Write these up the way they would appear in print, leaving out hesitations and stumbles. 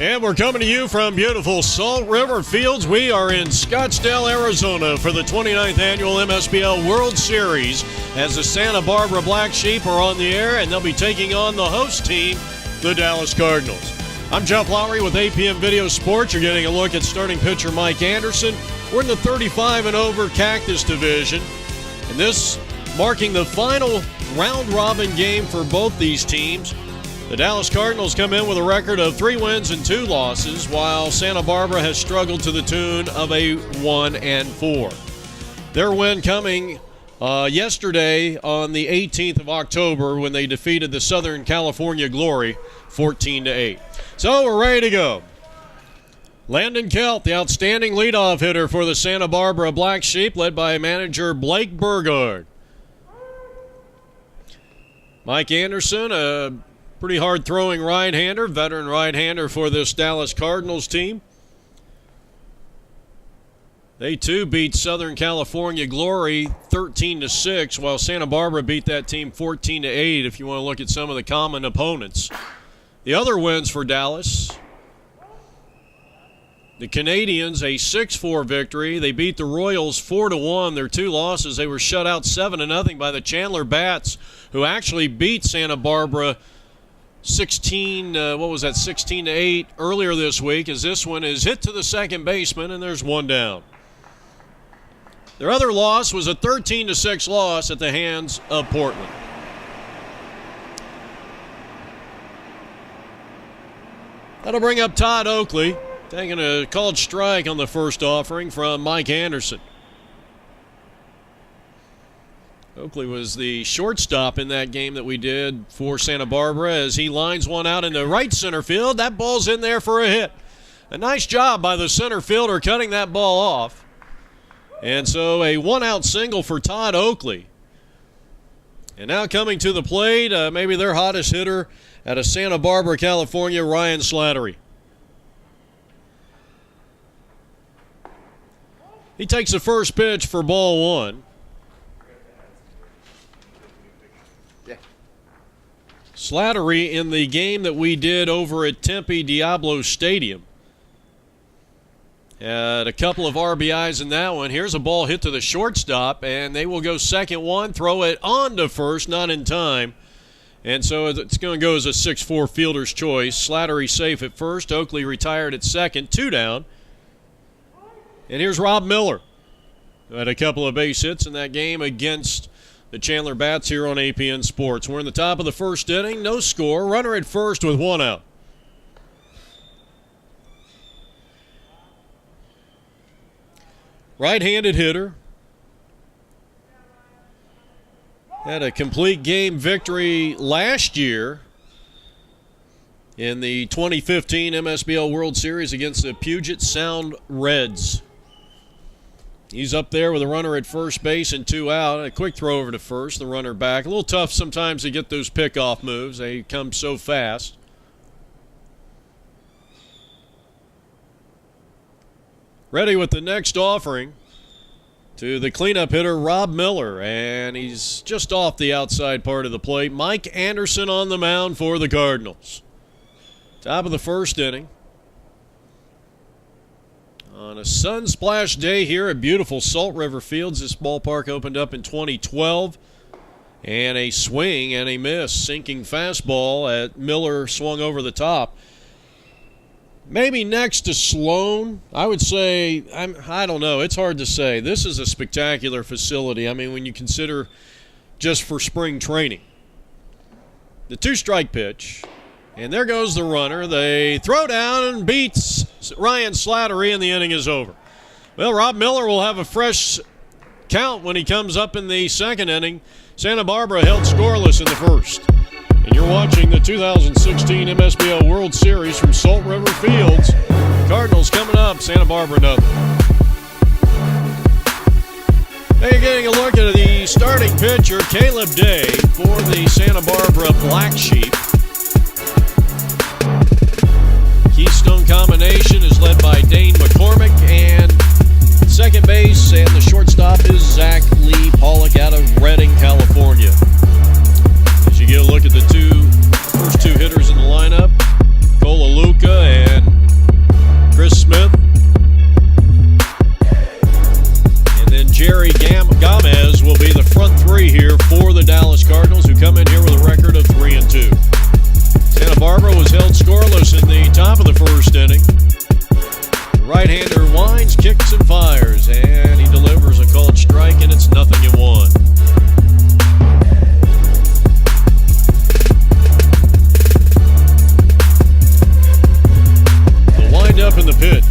And we're coming to you from beautiful Salt River Fields. We are in Scottsdale, Arizona for the 29th annual MSBL World Series as the Santa Barbara Black Sheep are on the air, and they'll be taking on the host team, the Dallas Cardinals. I'm Jeff Lowry with APM Video Sports. You're getting a look at starting pitcher Mike Anderson. We're in the 35 and over Cactus Division, and this marking the final round-robin game for both these teams. The Dallas Cardinals come in with a record of 3 wins and 2 losses, while Santa Barbara has struggled to the tune of a 1-4. Their win coming yesterday on the 18th of October when they defeated the Southern California Glory 14-8. So we're ready to go. Landon Kelt, the outstanding leadoff hitter for the Santa Barbara Black Sheep, led by manager Blake Burgard. Mike Anderson, a pretty hard-throwing right-hander, veteran right-hander for this Dallas Cardinals team. They, too, beat Southern California Glory 13-6, while Santa Barbara beat that team 14-8, if you want to look at some of the common opponents. The other wins for Dallas, the Canadians, a 6-4 victory. They beat the Royals 4-1. Their 2 losses, they were shut out 7-0 by the Chandler Bats, who actually beat Santa Barbara 16-8 earlier this week, as this one is hit to the second baseman, and there's one down. Their other loss was a 13-6 loss at the hands of Portland. That'll bring up Todd Oakley, taking a called strike on the first offering from Mike Anderson. Oakley was the shortstop in that game that we did for Santa Barbara as he lines one out into right center field. That ball's in there for a hit. A nice job by the center fielder cutting that ball off. And so a one-out single for Todd Oakley. And now coming to the plate, maybe their hottest hitter out of Santa Barbara, California, Ryan Slattery. He takes the first pitch for ball 1. Slattery, in the game that we did over at Tempe Diablo Stadium, had a couple of RBIs in that one. Here's a ball hit to the shortstop, and they will go second one, throw it on to first, not in time. And so it's going to go as a 6-4 fielder's choice. Slattery safe at first. Oakley retired at second, 2 down. And here's Rob Miller, who had a couple of base hits in that game against the Chandler Bats here on APN Sports. We're in the top of the first inning. No score. Runner at first with 1 out. Right-handed hitter. Had a complete game victory last year in the 2015 MSBL World Series against the Puget Sound Reds. He's up there with a runner at first base and 2 out. A quick throw over to first, the runner back. A little tough sometimes to get those pickoff moves. They come so fast. Ready with the next offering to the cleanup hitter, Rob Miller. And he's just off the outside part of the plate. Mike Anderson on the mound for the Cardinals. Top of the first inning. On a sun-splashed day here at beautiful Salt River Fields, this ballpark opened up in 2012. And a swing and a miss, sinking fastball at Miller swung over the top. Maybe next to Sloan, I would say, I don't know. It's hard to say. This is a spectacular facility. I mean, when you consider just for spring training. The 2-strike pitch. And there goes the runner. They throw down and beats Ryan Slattery, and the inning is over. Well, Rob Miller will have a fresh count when he comes up in the second inning. Santa Barbara held scoreless in the first. And you're watching the 2016 MSBL World Series from Salt River Fields. Cardinals coming up, Santa Barbara nothing. Now you're getting a look at the starting pitcher, Caleb Day, for the Santa Barbara Black Sheep. Keystone combination is led by Dane McCormick, and second base and the shortstop is Zach Lee Pollock out of Redding, California. As you get a look at the first two hitters in the lineup, Colaluca and held scoreless in the top of the first inning. The right-hander winds, kicks, and fires, and he delivers a called strike, and it's 0-1. The wind-up in the pitch.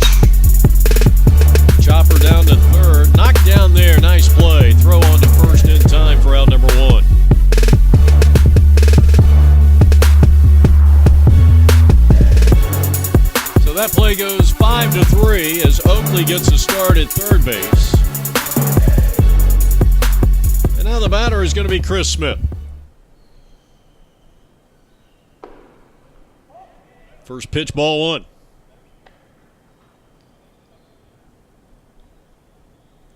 Chopper down to third, knocked down there, nice play. Throw on to first in time for out number 1. So that play goes 5-3 as Oakley gets a start at third base. And now the batter is going to be Chris Smith. First pitch, ball 1.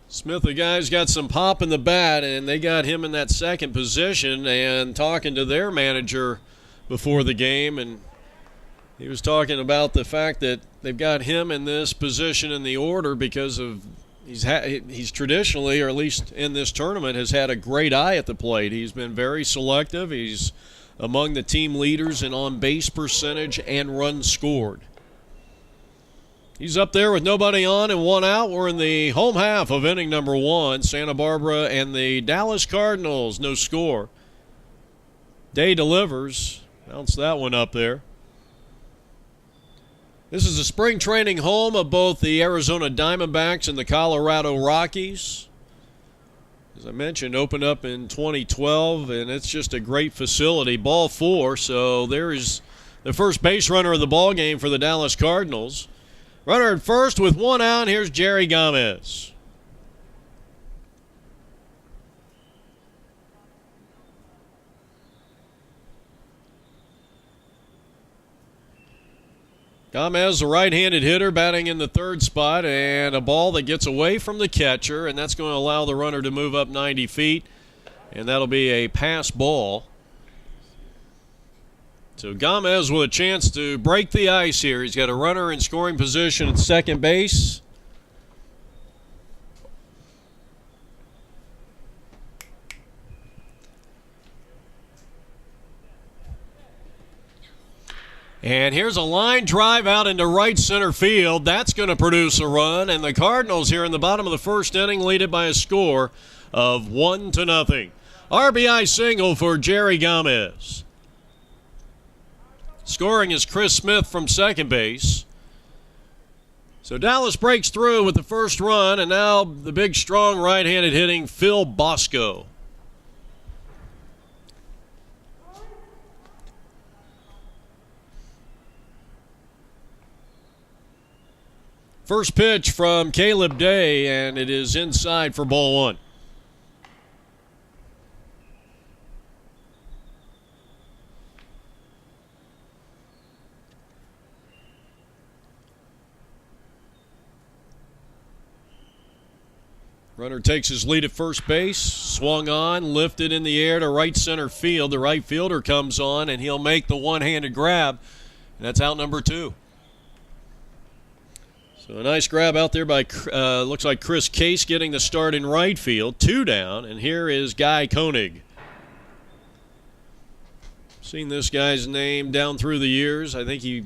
Smith, the guy's got some pop in the bat, and they got him in that second position, and talking to their manager before the game, and he was talking about the fact that they've got him in this position in the order because of he's traditionally, or at least in this tournament, has had a great eye at the plate. He's been very selective. He's among the team leaders in on-base percentage and runs scored. He's up there with nobody on and 1 out. We're in the home half of inning number 1. Santa Barbara and the Dallas Cardinals, no score. Day delivers. Bounce that one up there. This is the spring training home of both the Arizona Diamondbacks and the Colorado Rockies. As I mentioned, opened up in 2012, and it's just a great facility. Ball 4, so there is the first base runner of the ball game for the Dallas Cardinals. Runner at first with 1 out. Here's Jerry Gomez. Gomez, the right-handed hitter, batting in the third spot, and a ball that gets away from the catcher, and that's going to allow the runner to move up 90 feet, and that'll be a pass ball. So Gomez with a chance to break the ice here. He's got a runner in scoring position at second base. And here's a line drive out into right center field. That's going to produce a run. And the Cardinals here in the bottom of the first inning lead it by a score of 1-0. RBI single for Jerry Gomez. Scoring is Chris Smith from second base. So Dallas breaks through with the first run, and now the big, strong right-handed hitting Phil Bosco. First pitch from Caleb Day, and it is inside for ball 1. Runner takes his lead at first base, swung on, lifted in the air to right center field. The right fielder comes on, and he'll make the one-handed grab, and that's out number 2. So a nice grab out there by, looks like Chris Case getting the start in right field. 2 down, and here is Guy Koenig. Seen this guy's name down through the years. I think he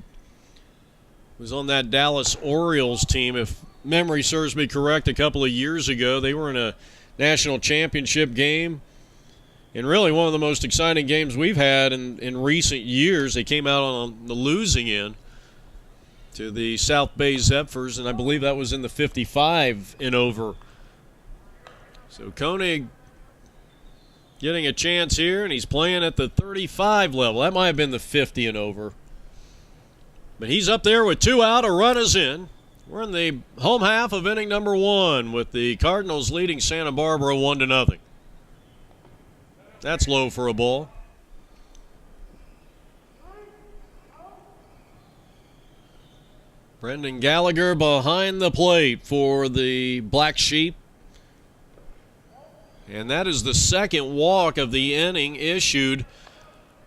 was on that Dallas Orioles team, if memory serves me correct, a couple of years ago. They were in a national championship game, and really one of the most exciting games we've had in recent years. They came out on the losing end to the South Bay Zephyrs, and I believe that was in the 55 and over. So Koenig getting a chance here, and he's playing at the 35 level. That might have been the 50 and over. But he's up there with 2 out, a run is in. We're in the home half of inning number 1 with the Cardinals leading Santa Barbara 1-0. That's low for a ball. Brendan Gallagher behind the plate for the Black Sheep. And that is the second walk of the inning issued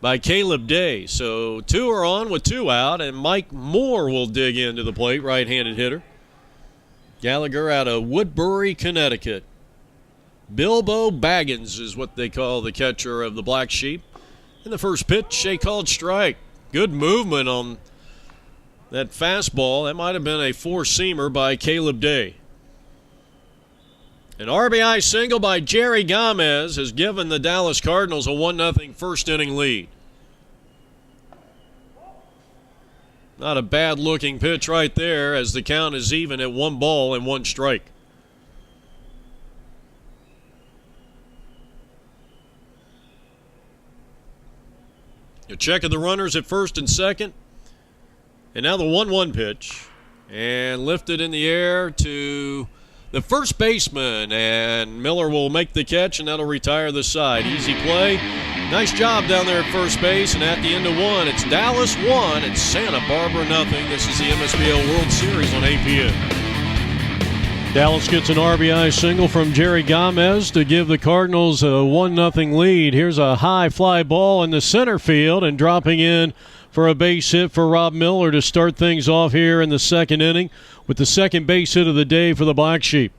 by Caleb Day. So 2 are on with 2 out, and Mike Moore will dig into the plate, right-handed hitter. Gallagher out of Woodbury, Connecticut. Bilbo Baggins is what they call the catcher of the Black Sheep. In the first pitch, a called strike. Good movement on that fastball. That might have been a four-seamer by Caleb Day. An RBI single by Jerry Gomez has given the Dallas Cardinals a 1-0 first-inning lead. Not a bad-looking pitch right there as the count is even at 1 ball and 1 strike. A check of the runners at first and second. And now the 1-1 pitch. And lifted in the air to the first baseman. And Miller will make the catch, and that'll retire the side. Easy play. Nice job down there at first base. And at the end of 1, it's Dallas 1 and Santa Barbara 0. This is the MSBL World Series on APN. Dallas gets an RBI single from Jerry Gomez to give the Cardinals a 1-0 lead. Here's a high fly ball in the center field, and dropping in for a base hit for Rob Miller to start things off here in the second inning with the second base hit of the day for the Black Sheep.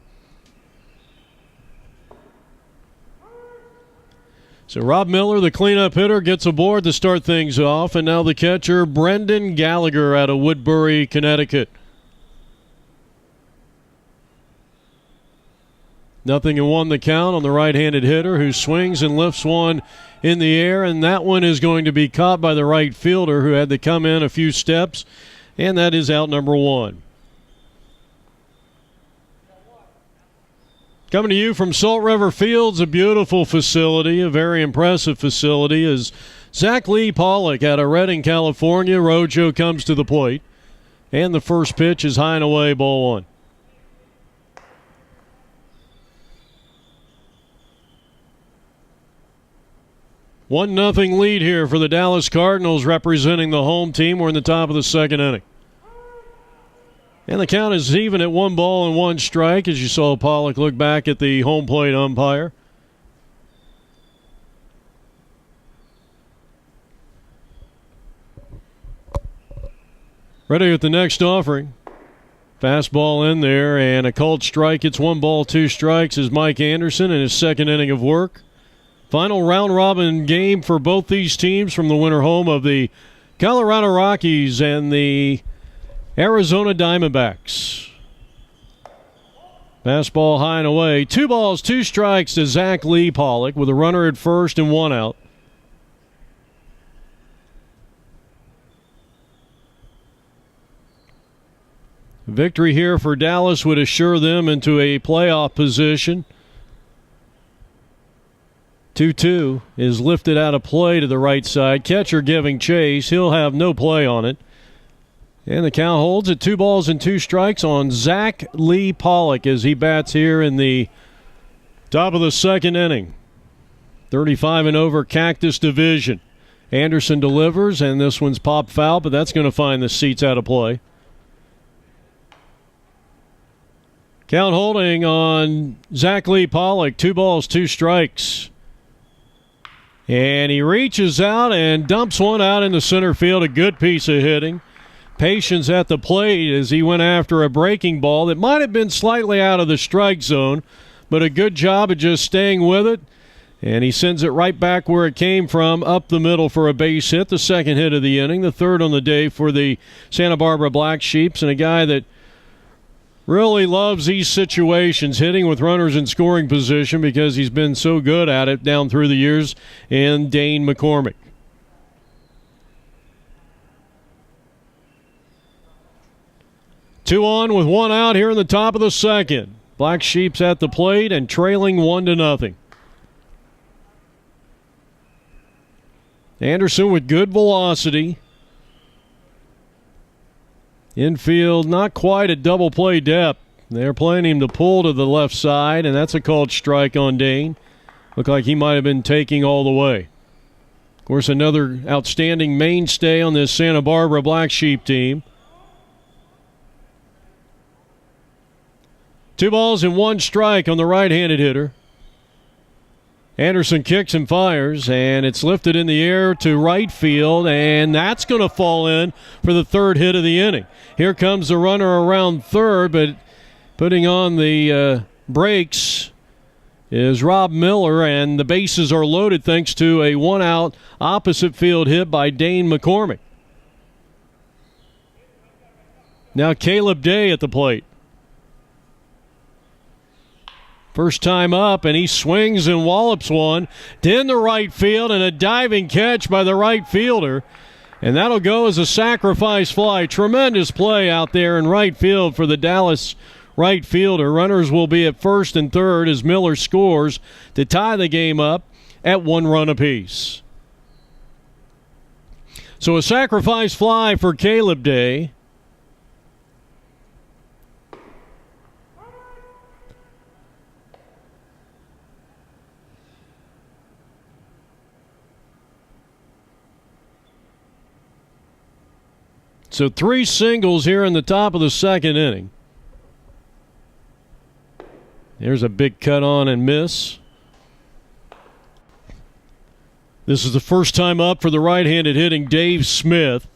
So Rob Miller, the cleanup hitter, gets aboard to start things off, and now the catcher, Brendan Gallagher out of Woodbury, Connecticut. 0-1 the count on the right-handed hitter, who swings and lifts one in the air, and that one is going to be caught by the right fielder, who had to come in a few steps, and that is out number 1. Coming to you from Salt River Fields, a beautiful facility, a very impressive facility, is Zach Lee Pollock out of Redding, California. Rojo comes to the plate, and the first pitch is high and away, ball 1. 1-0 lead here for the Dallas Cardinals representing the home team. We're in the top of the second inning. And the count is even at 1 ball and 1 strike as you saw Pollock look back at the home plate umpire. Ready with the next offering. Fastball in there and a called strike. It's 1 ball, 2 strikes as Mike Anderson in his second inning of work. Final round-robin game for both these teams from the winter home of the Colorado Rockies and the Arizona Diamondbacks. Fastball high and away. 2 balls, 2 strikes to Zach Lee Pollock with a runner at first and 1 out. Victory here for Dallas would assure them into a playoff position. 2-2 is lifted out of play to the right side. Catcher giving chase. He'll have no play on it. And the count holds at 2 balls and 2 strikes on Zach Lee Pollock as he bats here in the top of the second inning. 35 and over Cactus Division. Anderson delivers, and this one's popped foul, but that's going to find the seats out of play. Count holding on Zach Lee Pollock. 2 balls, 2 strikes. And he reaches out and dumps one out in the center field. A good piece of hitting. Patience at the plate as he went after a breaking ball that might have been slightly out of the strike zone, but a good job of just staying with it. And he sends it right back where it came from, up the middle for a base hit. The second hit of the inning, the third on the day for the Santa Barbara Black Sheeps, and a guy that really loves these situations, hitting with runners in scoring position because he's been so good at it down through the years, and Dane McCormick. Two on with 1 out here in the top of the second. Black Sheeps at the plate and trailing 1-0. Anderson with good velocity. Infield, not quite at double play depth. They're playing him to pull to the left side, and that's a called strike on Dane. Looked like he might have been taking all the way. Of course, another outstanding mainstay on this Santa Barbara Black Sheep team. 2 balls and 1 strike on the right-handed hitter. Anderson kicks and fires, and it's lifted in the air to right field, and that's going to fall in for the third hit of the inning. Here comes the runner around third, but putting on the brakes is Rob Miller, and the bases are loaded thanks to a 1-out opposite field hit by Dane McCormick. Now Caleb Day at the plate. First time up, and he swings and wallops one in the right field, and a diving catch by the right fielder. And that'll go as a sacrifice fly. Tremendous play out there in right field for the Dallas right fielder. Runners will be at first and third as Miller scores to tie the game up at 1 run apiece. So a sacrifice fly for Caleb Day. So 3 singles here in the top of the second inning. There's a big cut on and miss. This is the first time up for the right-handed hitting Dave Smith.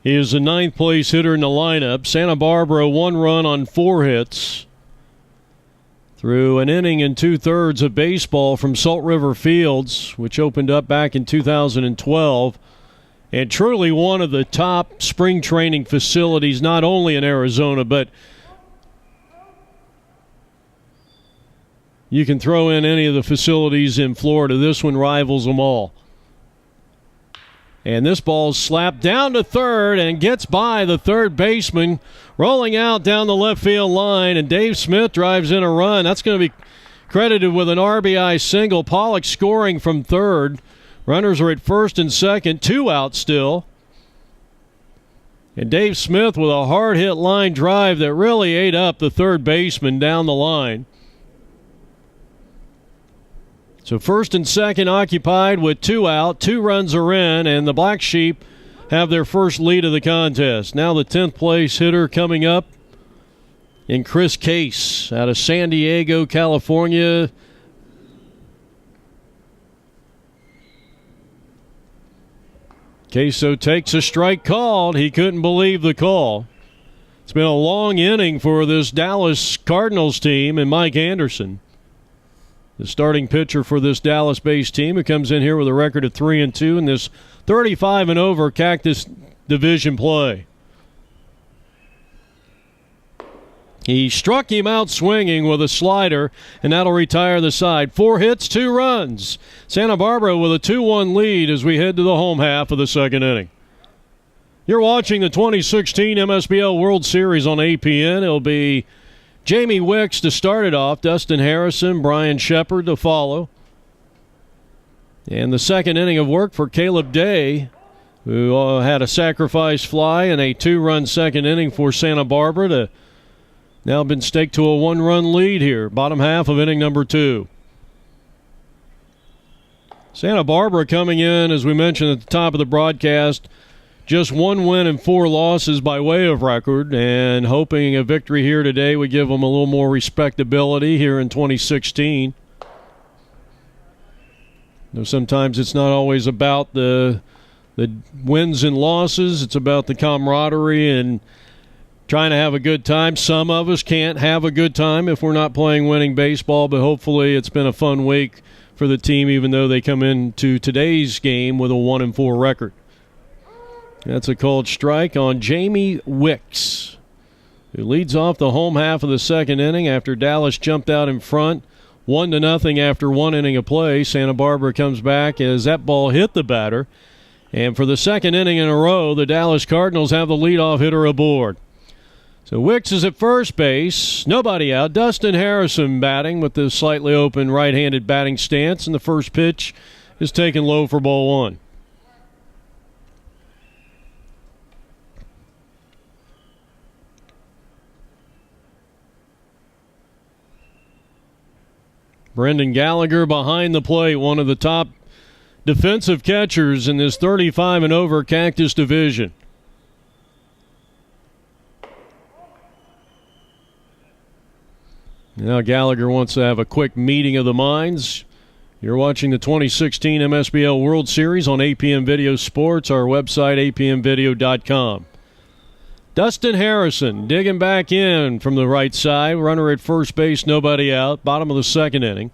He is the 9th place hitter in the lineup. Santa Barbara 1 run on 4 hits through an inning and 2/3 of baseball from Salt River Fields, which opened up back in 2012. And truly one of the top spring training facilities, not only in Arizona, but you can throw in any of the facilities in Florida. This one rivals them all. And this ball is slapped down to third and gets by the third baseman, rolling out down the left field line, and Dave Smith drives in a run. That's going to be credited with an RBI single. Pollock scoring from third. Runners are at first and second, 2 out still. And Dave Smith with a hard-hit line drive that really ate up the third baseman down the line. So first and second occupied with 2 out, 2 runs are in, and the Black Sheep have their first lead of the contest. Now the 10th place hitter coming up in Chris Case out of San Diego, California. Queso takes a strike called. He couldn't believe the call. It's been a long inning for this Dallas Cardinals team and Mike Anderson, the starting pitcher for this Dallas-based team, who comes in here with a record of 3-2 in this 35 and over Cactus Division play. He struck him out swinging with a slider, and that'll retire the side. 4 hits, 2 runs. Santa Barbara with a 2-1 lead as we head to the home half of the second inning. You're watching the 2016 MSBL World Series on APN. It'll be Jamie Wicks to start it off, Dustin Harrison, Brian Shepard to follow. And the second inning of work for Caleb Day, who had a sacrifice fly in a 2-run second inning for Santa Barbara to now been staked to a 1-run lead here, bottom half of inning number 2. Santa Barbara coming in, as we mentioned at the top of the broadcast, just 1 win and 4 losses by way of record, and hoping a victory here today would give them a little more respectability here in 2016. Though sometimes it's not always about the wins and losses. It's about the camaraderie and trying to have a good time. Some of us can't have a good time if we're not playing winning baseball, but hopefully it's been a fun week for the team, even though they come into today's game with a 1-4 record. That's a called strike on Jamie Wicks, who leads off the home half of the second inning after Dallas jumped out in front 1-0 after 1 inning of play. Santa Barbara comes back as that ball hit the batter. And for the second inning in a row, the Dallas Cardinals have the leadoff hitter aboard. So Wicks is at first base, nobody out. Dustin Harrison batting with the slightly open right-handed batting stance, and the first pitch is taken low for ball 1. Brendan Gallagher behind the plate, one of the top defensive catchers in this 35 and over Cactus Division. Now Gallagher wants to have a quick meeting of the minds. You're watching the 2016 MSBL World Series on APM Video Sports, our website, apmvideo.com. Dustin Harrison digging back in from the right side. Runner at first base, nobody out. Bottom of the second inning.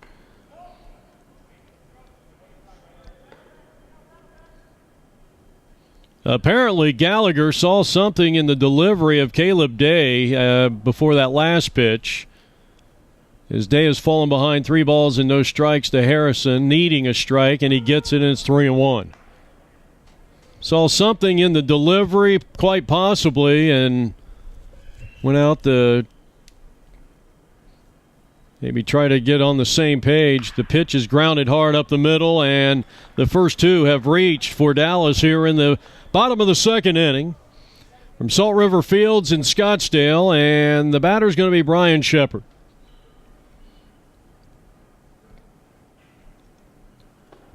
Apparently, Gallagher saw something in the delivery of Caleb Day before that last pitch. As Day has fallen behind 3 balls and no strikes to Harrison, needing a strike, and he gets it, and it's 3-1. Saw something in the delivery, quite possibly, and went out to maybe try to get on the same page. The pitch is grounded hard up the middle, and the first 2 have reached for Dallas here in the bottom of the second inning from Salt River Fields in Scottsdale, and the batter's going to be Brian Shepard.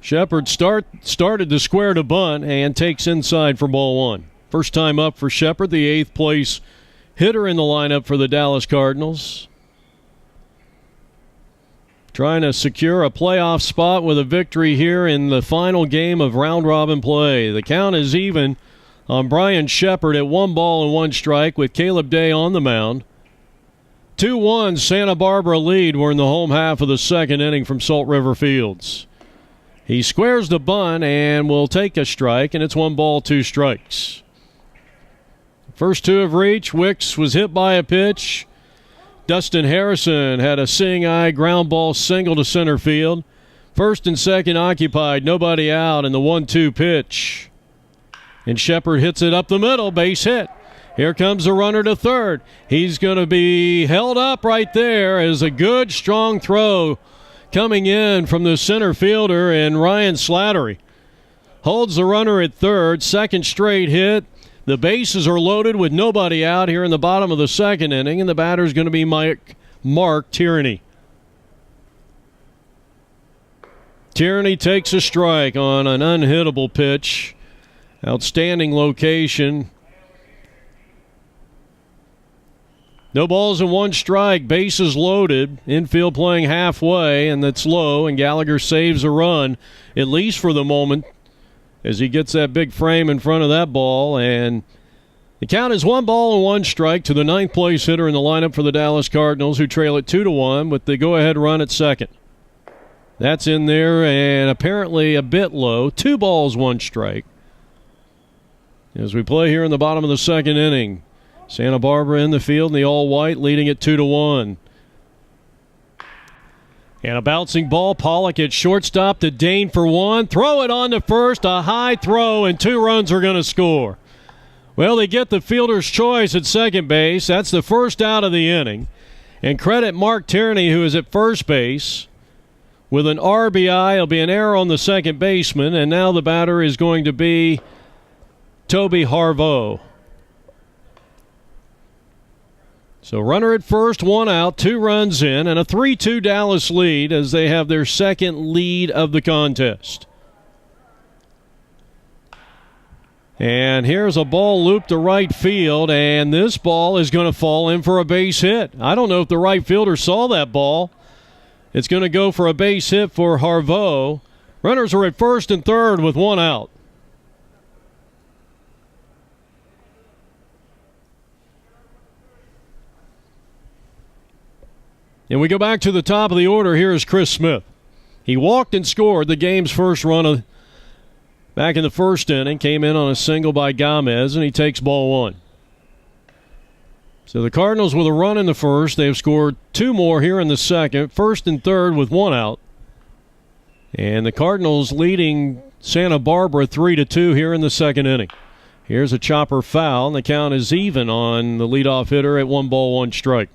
Shepard started to square to bunt and takes inside for ball 1. First time up for Shepard, the 8th place hitter in the lineup for the Dallas Cardinals. Trying to secure a playoff spot with a victory here in the final game of round-robin play. The count is even on Brian Shepard at 1 ball and 1 strike with Caleb Day on the mound. 2-1 Santa Barbara lead. We're in the home half of the second inning from Salt River Fields. He squares the bunt and will take a strike, and it's 1 ball, 2 strikes. First 2 have reached. Wicks was hit by a pitch. Dustin Harrison had a seeing eye ground ball single to center field. First and second occupied, nobody out, and the 1-2 pitch. And Shepard hits it up the middle, base hit. Here comes the runner to third. He's going to be held up right there as a good, strong throw coming in from the center fielder, and Ryan Slattery holds the runner at third. Second straight hit. The bases are loaded with nobody out here in the bottom of the second inning, and the batter's going to be Mark Tierney. Tierney takes a strike on an unhittable pitch. Outstanding location. No balls and 1 strike, bases loaded, infield playing halfway, and that's low, and Gallagher saves a run, at least for the moment, as he gets that big frame in front of that ball, and the count is 1 ball and 1 strike to the 9th place hitter in the lineup for the Dallas Cardinals, who trail it 2-1 with the go-ahead run at second. That's in there, and apparently a bit low. 2 balls, 1 strike. As we play here in the bottom of the second inning, Santa Barbara in the field in the all-white, leading it 2-1. And a bouncing ball. Pollock at shortstop to Dane for 1. Throw it on to first. A high throw, and 2 runs are going to score. Well, they get the fielder's choice at second base. That's the first out of the inning. And credit Mark Tierney, who is at first base. With an RBI, it'll be an error on the second baseman, and now the batter is going to be Toby Harveau. So runner at first, 1 out, 2 runs in, and a 3-2 Dallas lead as they have their second lead of the contest. And here's a ball looped to right field, and this ball is going to fall in for a base hit. I don't know if the right fielder saw that ball. It's going to go for a base hit for Harveau. Runners are at first and third with 1 out. And we go back to the top of the order. Here is Chris Smith. He walked and scored the game's first run back in the first inning. Came in on a single by Gomez, and he takes ball 1. So the Cardinals with a run in the first. They've scored 2 more here in the second. First and third with 1 out. And the Cardinals leading Santa Barbara 3-2 here in the second inning. Here's a chopper foul, and the count is even on the leadoff hitter at 1 ball, 1 strike.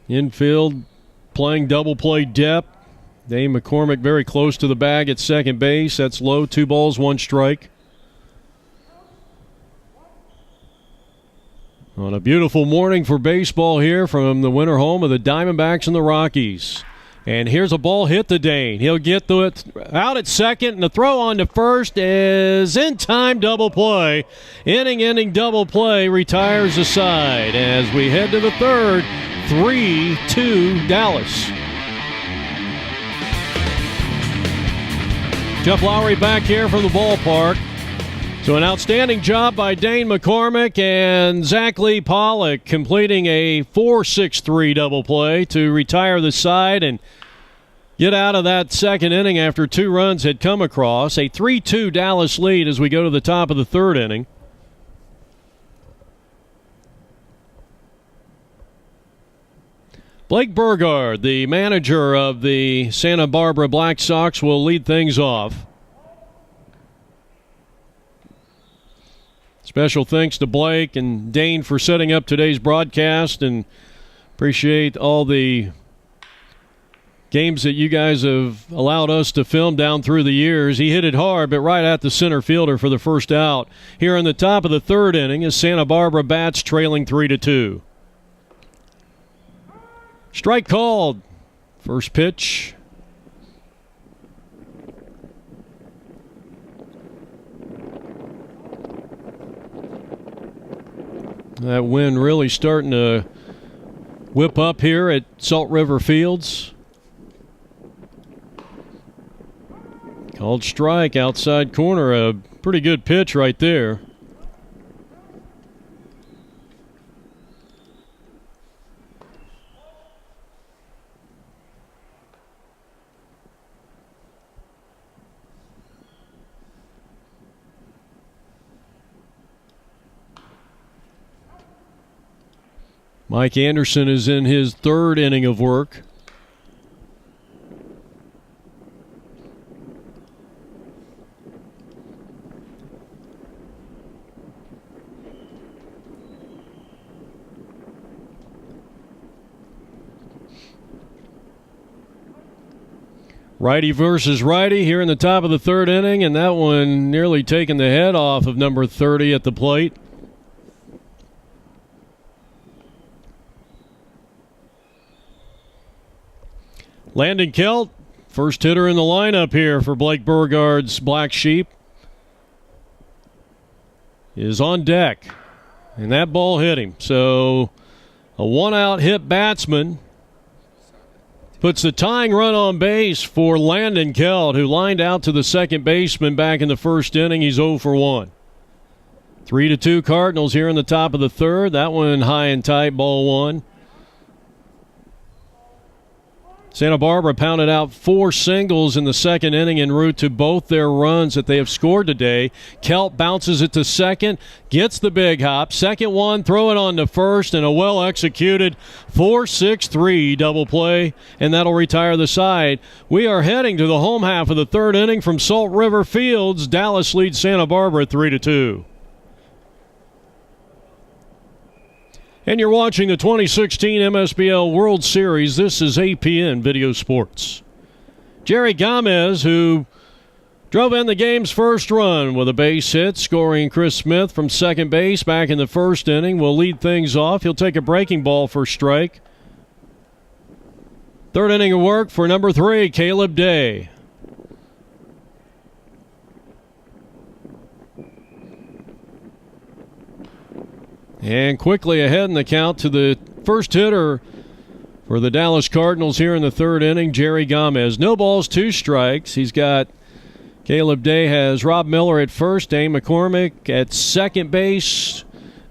Infield playing double play depth. Dane McCormick very close to the bag at second base. That's low. 2 balls, 1 strike. On a beautiful morning for baseball here from the winter home of the Diamondbacks and the Rockies. And here's a ball hit to Dane. He'll get out at second, and the throw on to first is in time. Double play. Inning double play retires the side as we head to the third. 3-2 Dallas. Jeff Lowry back here from the ballpark. So an outstanding job by Dane McCormick and Zach Lee Pollock completing a 4-6-3 double play to retire the side and get out of that second inning after 2 runs had come across. A 3-2 Dallas lead as we go to the top of the third inning. Blake Burgard, the manager of the Santa Barbara Black Sox, will lead things off. Special thanks to Blake and Dane for setting up today's broadcast, and appreciate all the games that you guys have allowed us to film down through the years. He hit it hard, but right at the center fielder for the first out. Here in the top of the third inning is Santa Barbara bats trailing 3-2. Strike called. First pitch. That wind really starting to whip up here at Salt River Fields. Called strike, outside corner. A pretty good pitch right there. Mike Anderson is in his third inning of work. Righty versus righty here in the top of the third inning, and that one nearly taking the head off of number 30 at the plate. Landon Kelt, first hitter in the lineup here for Blake Burgard's Black Sheep, is on deck, and that ball hit him. So a one-out hit batsman puts the tying run on base for Landon Kelt, who lined out to the second baseman back in the first inning. He's 0 for 1. 3-2 Cardinals here in the top of the third. That one high and tight, ball 1. Santa Barbara pounded out 4 singles in the second inning en route to both their runs that they have scored today. Kelt bounces it to second, gets the big hop. Second one, throw it on to first, and a well-executed 4-6-3 double play, and that'll retire the side. We are heading to the home half of the third inning from Salt River Fields. Dallas leads Santa Barbara 3-2. And you're watching the 2016 MSBL World Series. This is APN Video Sports. Jerry Gomez, who drove in the game's first run with a base hit, scoring Chris Smith from second base back in the first inning, will lead things off. He'll take a breaking ball for strike. Third inning of work for number 3, Caleb Day. And quickly ahead in the count to the first hitter for the Dallas Cardinals here in the third inning, Jerry Gomez. No balls, 2 strikes. He's got Caleb Day has Rob Miller at first, Dane McCormick at second base,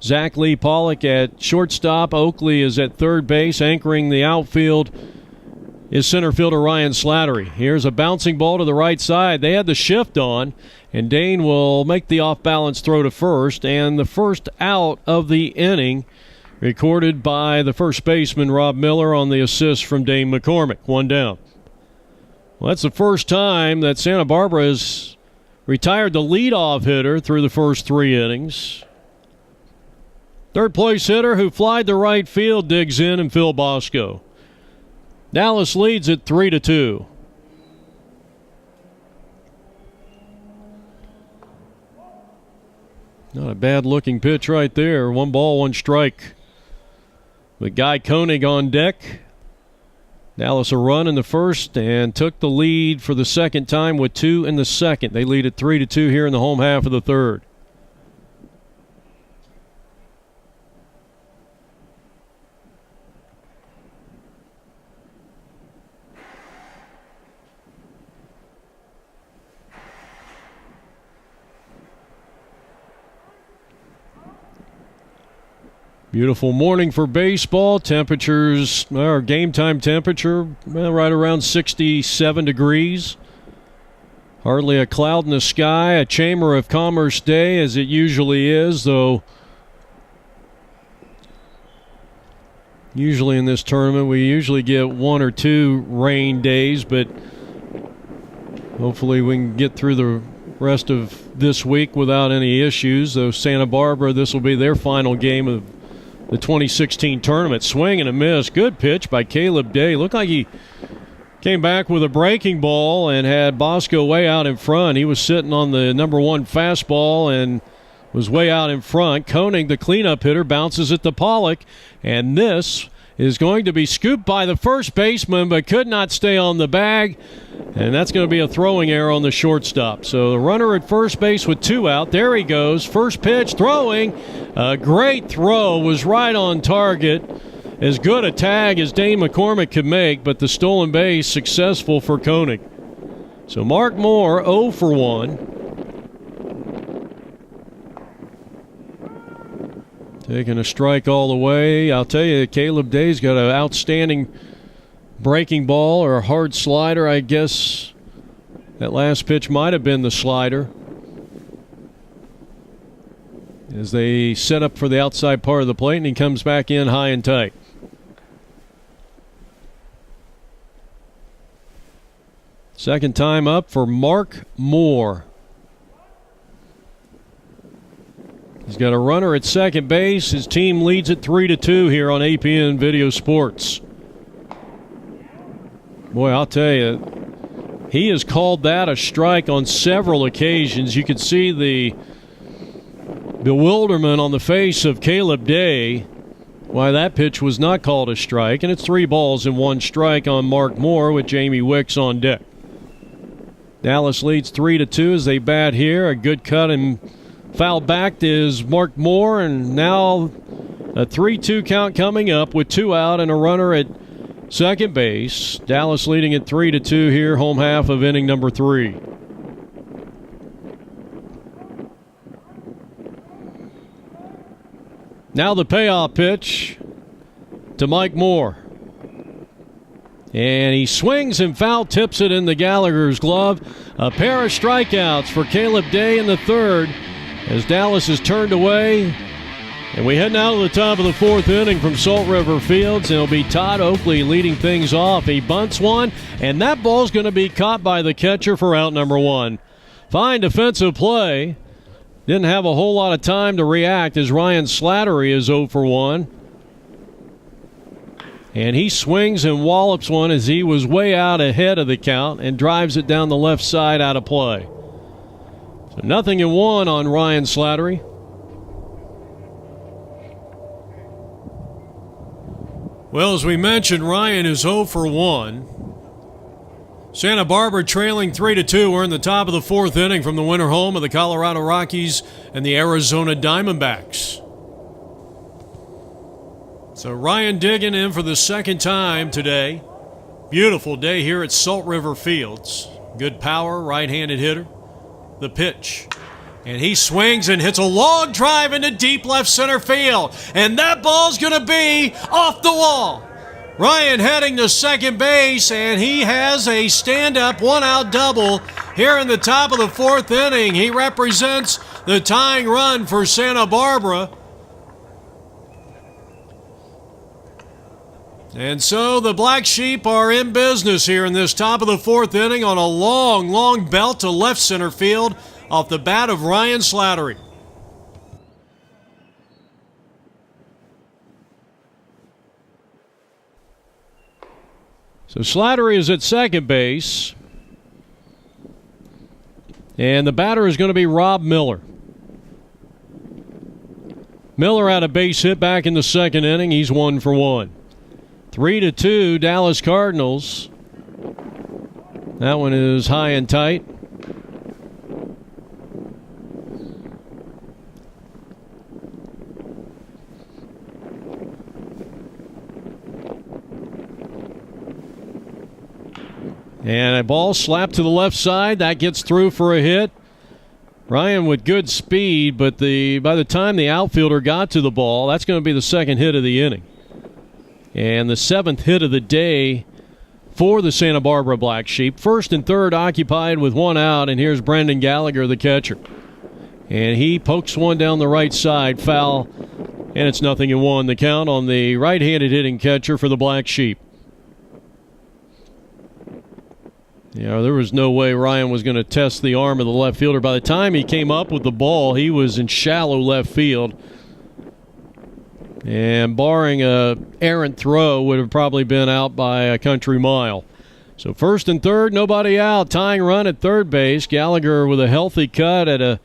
Zach Lee Pollock at shortstop. Oakley is at third base. Anchoring the outfield is center fielder Ryan Slattery. Here's a bouncing ball to the right side. They had the shift on, and Dane will make the off-balance throw to first, and the first out of the inning recorded by the first baseman Rob Miller on the assist from Dane McCormick. 1 down. Well, that's the first time that Santa Barbara has retired the leadoff hitter through the first 3 innings. Third place hitter who flied to right field digs in, and Phil Bosco. Dallas leads at 3-2. Not a bad-looking pitch right there. 1 ball, 1 strike. With Guy Koenig on deck. Dallas a run in the first and took the lead for the second time with 2 in the second. They lead at 3-2 here in the home half of the third. Beautiful morning for baseball. Temperatures, our game time temperature, right around 67 degrees. Hardly a cloud in the sky. A Chamber of Commerce day, as it usually is, though usually in this tournament we usually get 1 or 2 rain days, but hopefully we can get through the rest of this week without any issues. Though Santa Barbara, this will be their final game of the 2016 tournament. Swing and a miss. Good pitch by Caleb Day. Looked like he came back with a breaking ball and had Bosco way out in front. He was sitting on the number 1 fastball and was way out in front. Koenig, the cleanup hitter, bounces it to Pollock, and this is going to be scooped by the first baseman but could not stay on the bag, and that's going to be a throwing error on the shortstop. So the runner at first base with 2 out. There he goes. First pitch, throwing. A great throw, was right on target. As good a tag as Dane McCormick could make, but the stolen base successful for Koenig. So Mark Moore 0 for 1. Taking a strike all the way. I'll tell you, Caleb Day's got an outstanding breaking ball or a hard slider. I guess that last pitch might have been the slider, as they set up for the outside part of the plate, and he comes back in high and tight. Second time up for Mark Moore. He's got a runner at second base. His team leads it 3-2 here on APN Video Sports. Boy, I'll tell you, he has called that a strike on several occasions. You could see the bewilderment on the face of Caleb Day why that pitch was not called a strike, and it's 3 balls and 1 strike on Mark Moore with Jamie Wicks on deck. Dallas leads 3-2 as they bat here. A good cut and foul back is Mark Moore, and now a 3-2 count coming up with 2 out and a runner at second base. Dallas leading at 3-2 here, home half of inning number 3. Now the payoff pitch to Mike Moore. And he swings and foul tips it into Gallagher's glove. A pair of strikeouts for Caleb Day in the third as Dallas is turned away. And we head now to the top of the 4th inning from Salt River Fields. It'll be Todd Oakley leading things off. He bunts one, and that ball's going to be caught by the catcher for out number 1. Fine defensive play. Didn't have a whole lot of time to react as Ryan Slattery is 0 for 1. And he swings and wallops one as he was way out ahead of the count and drives it down the left side out of play. So 0-1 on Ryan Slattery. Well, as we mentioned, Ryan is 0 for 1. Santa Barbara trailing 3-2. We're in the top of the 4th inning from the winter home of the Colorado Rockies and the Arizona Diamondbacks. So Ryan digging in for the second time today. Beautiful day here at Salt River Fields. Good power, right-handed hitter. The pitch. And he swings and hits a long drive into deep left center field. And that ball's going to be off the wall. Ryan heading to second base, and he has a stand-up 1-out double here in the top of the 4th inning. He represents the tying run for Santa Barbara. And so the Black Sheep are in business here in this top of the 4th inning on a long belt to left center field off the bat of Ryan Slattery. So Slattery is at second base, and the batter is going to be Rob Miller. Miller had a base hit back in the second inning. He's 1 for 1. 3-2 Dallas Cardinals. That one is high and tight. And a ball slapped to the left side. That gets through for a hit. Ryan with good speed, but by the time the outfielder got to the ball, that's going to be the second hit of the inning. And the 7th hit of the day for the Santa Barbara Black Sheep. First and third occupied with one out, and here's Brendan Gallagher, the catcher. And he pokes one down the right side, foul, and it's 0-1. The count on the right-handed hitting catcher for the Black Sheep. There was no way Ryan was going to test the arm of the left fielder. By the time he came up with the ball, he was in shallow left field. And barring a errant throw, would have probably been out by a country mile. So first and third, nobody out. Tying run at third base. Gallagher with a healthy cut at a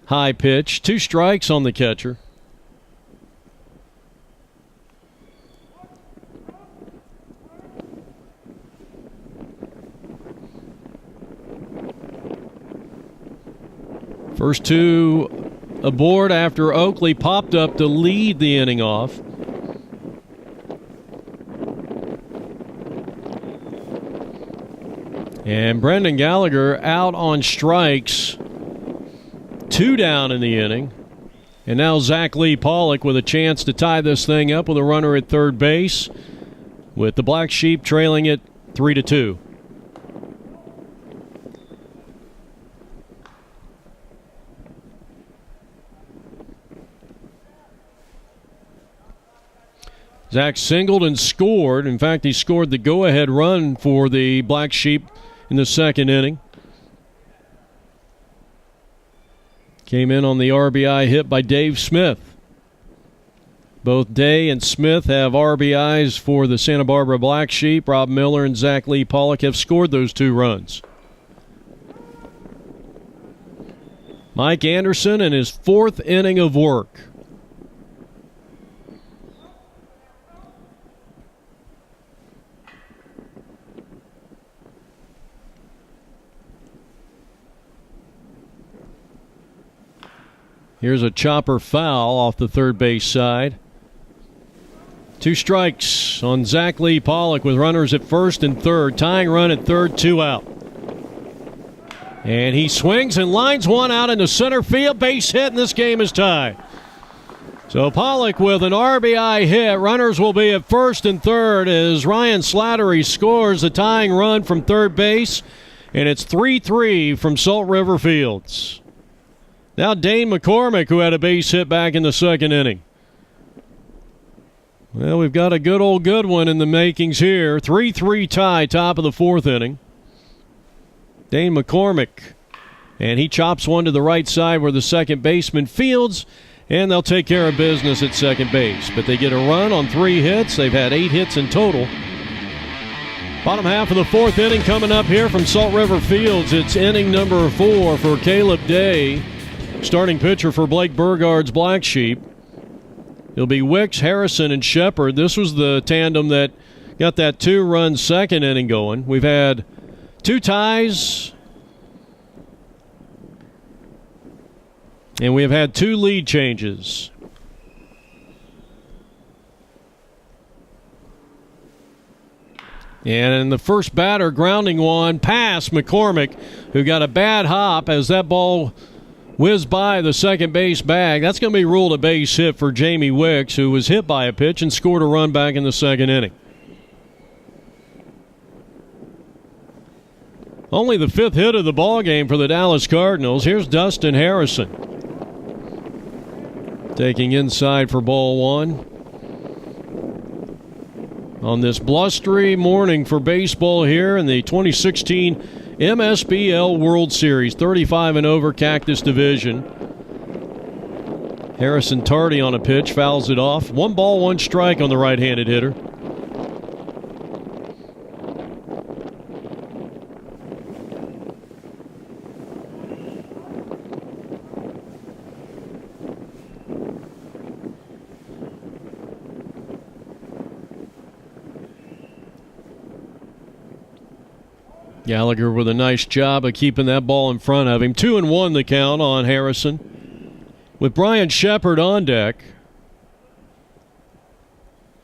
high pitch. 2 strikes on the catcher. First 2 aboard after Oakley popped up to lead the inning off. And Brendan Gallagher out on strikes. 2 down in the inning. And now Zach Lee Pollock with a chance to tie this thing up with a runner at third base, with the Black Sheep trailing it 3-2. Zach singled and scored. In fact, he scored the go-ahead run for the Black Sheep in the second inning. Came in on the RBI hit by Dave Smith. Both Day and Smith have RBIs for the Santa Barbara Black Sheep. Rob Miller and Zach Lee Pollock have scored those 2 runs. Mike Anderson in his 4th inning of work. Here's a chopper foul off the third base side. 2 strikes on Zach Lee Pollock with runners at first and third. Tying run at third, 2 out. And he swings and lines one out into center field. Base hit, and this game is tied. So Pollock with an RBI hit. Runners will be at first and third as Ryan Slattery scores the tying run from third base. And it's 3-3 from Salt River Fields. Now Dane McCormick, who had a base hit back in the second inning. Well, we've got a good one in the makings here. 3-3 tie, top of the 4th inning. Dane McCormick. And he chops one to the right side where the second baseman fields, and they'll take care of business at second base. But they get a run on 3 hits. They've had 8 hits in total. Bottom half of the 4th inning coming up here from Salt River Fields. It's inning number 4 for Caleb Day. Starting pitcher for Blake Burgard's Black Sheep. It'll be Wicks, Harrison, and Shepard. This was the tandem that got that 2-run second inning going. We've had 2 ties, and we have had 2 lead changes. And the first batter grounding one past McCormick, who got a bad hop as that ball whizzed by the second base bag. That's going to be ruled a base hit for Jamie Wicks, who was hit by a pitch and scored a run back in the second inning. Only the 5th hit of the ball game for the Dallas Cardinals. Here's Dustin Harrison. Taking inside for ball 1. On this blustery morning for baseball here in the 2016 MSBL World Series, 35 and over Cactus Division. Harrison tardy on a pitch, fouls it off. 1 ball, 1 strike on the right-handed hitter. Gallagher with a nice job of keeping that ball in front of him. 2-1 the count on Harrison. With Brian Shepard on deck.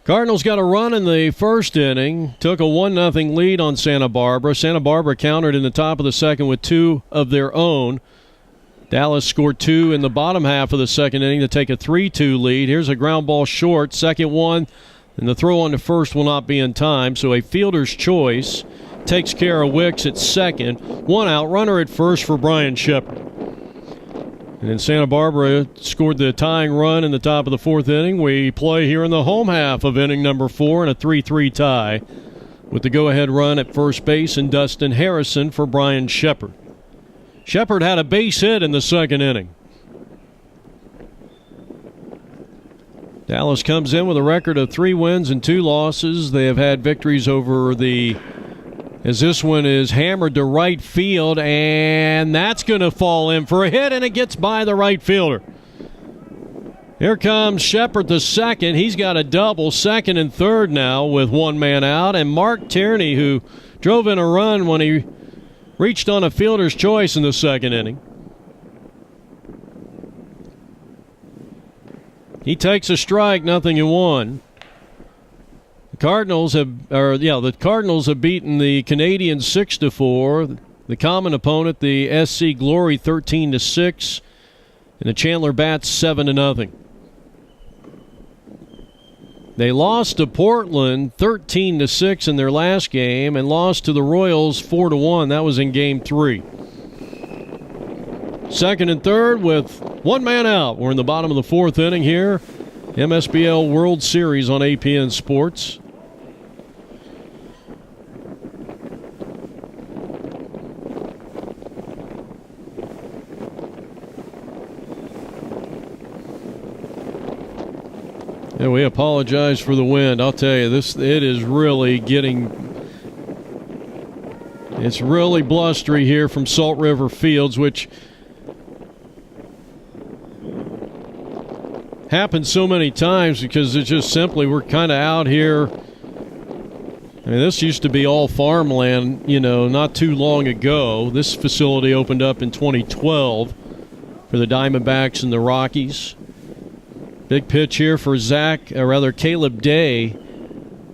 Cardinals got a run in the first inning. Took a 1-0 lead on Santa Barbara. Santa Barbara countered in the top of the second with 2 of their own. Dallas scored 2 in the bottom half of the second inning to take a 3-2 lead. Here's a ground ball short, second one, and the throw on to first will not be in time, so a fielder's choice takes care of Wicks at second. One out, runner at first for Brian Shepard. And then Santa Barbara scored the tying run in the top of the fourth inning. We play here in the home half of inning number 4 in a 3-3 tie with the go-ahead run at first base and Dustin Harrison for Brian Shepard. Shepard had a base hit in the second inning. Dallas comes in with a record of 3 wins and 2 losses. They have had victories over as this one is hammered to right field, and that's going to fall in for a hit, and it gets by the right fielder. Here comes Shepard the second. He's got a double, second and third now with one man out, and Mark Tierney, who drove in a run when he reached on a fielder's choice in the second inning. He takes a strike, 0-1. The Cardinals have beaten the Canadians 6-4. The common opponent, the SC Glory, 13-6, and the Chandler Bats 7-0. They lost to Portland 13-6 in their last game and lost to the Royals 4-1. That was in Game 3. Second and third with one man out. We're in the bottom of the fourth inning here. MSBL World Series on APN Sports. Yeah, we apologize for the wind. I'll tell you, it's really blustery here from Salt River Fields, which happens so many times because it's just simply we're kind of out here. I mean, this used to be all farmland, not too long ago. This facility opened up in 2012 for the Diamondbacks and the Rockies. Big pitch here for Caleb Day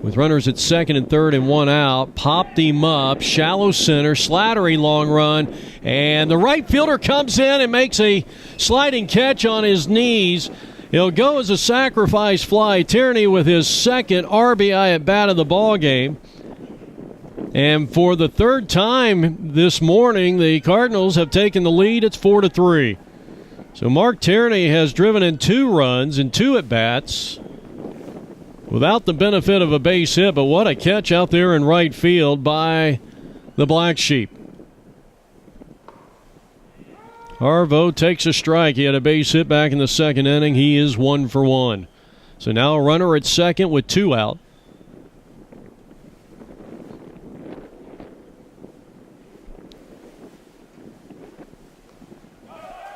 with runners at second and third and one out. Popped him up, shallow center, slattery long run, and the right fielder comes in and makes a sliding catch on his knees. He'll go as a sacrifice fly. Tierney with his second RBI at bat of the ball game. And for the third time this morning, the Cardinals have taken the lead. It's 4-3. So Mark Tierney has driven in 2 runs and 2 at-bats without the benefit of a base hit, but what a catch out there in right field by the Black Sheep. Harvo takes a strike. He had a base hit back in the second inning. He is 1 for 1. So now a runner at second with 2 out.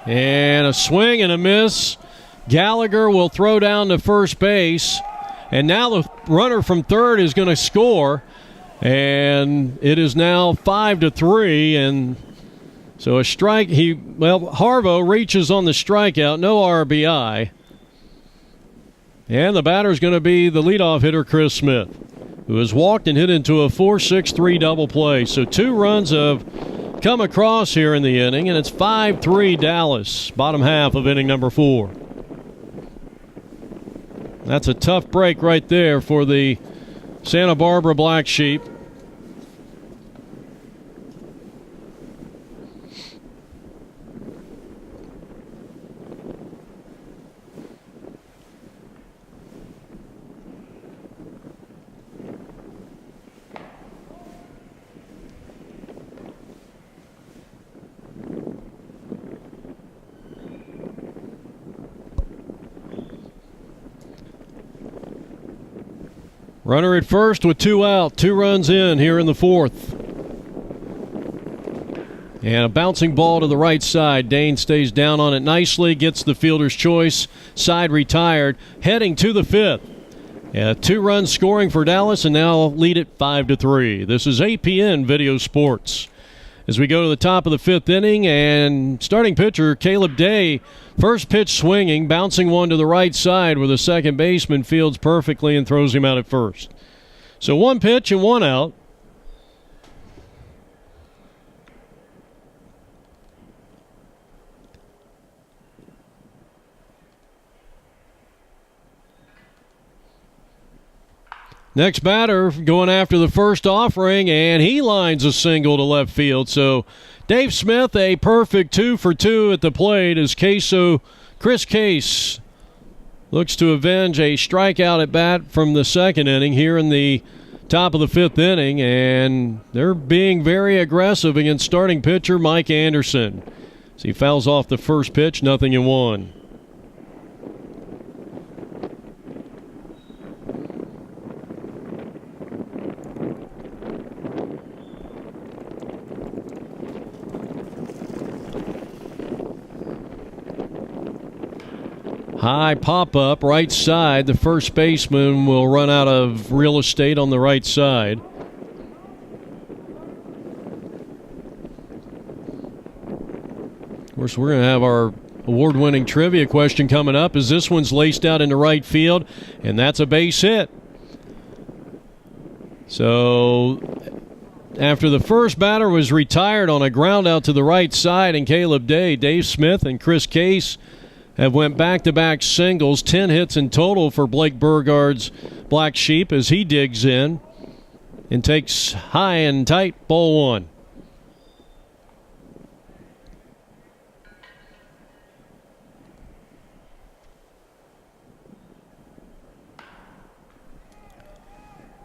And a swing and a miss. Gallagher will throw down to first base. And now the runner from third is going to score. And it is now 5-3. And so a strike. Harvo reaches on the strikeout. No RBI. And the batter is going to be the leadoff hitter, Chris Smith, who has walked and hit into a 4-6-3 double play. So 2 runs have come across here in the inning, and it's 5-3 Dallas, bottom half of inning number 4. That's a tough break right there for the Santa Barbara Black Sheep. Runner at first with 2 out, 2 runs in here in the fourth. And a bouncing ball to the right side. Dane stays down on it nicely, gets the fielder's choice, side retired, heading to the fifth. 2 runs scoring for Dallas, and now lead it 5-3. This is APN Video Sports. As we go to the top of the fifth inning, and starting pitcher Caleb Day, first pitch swinging, bouncing one to the right side where the second baseman fields perfectly and throws him out at first. So 1 pitch and 1 out. Next batter going after the first offering, and he lines a single to left field. So Dave Smith, a perfect 2 for 2 at the plate as Chris Case looks to avenge a strikeout at bat from the second inning here in the top of the fifth inning, and they're being very aggressive against starting pitcher Mike Anderson. As he fouls off the first pitch, 0-1. High pop-up, right side. The first baseman will run out of real estate on the right side. Of course, we're going to have our award-winning trivia question coming up as this one's laced out into right field, and that's a base hit. So after the first batter was retired on a ground out to the right side, and Caleb Day, Dave Smith and Chris Case have went back-to-back singles, 10 hits in total for Blake Burgard's Black Sheep as he digs in and takes high and tight, ball one.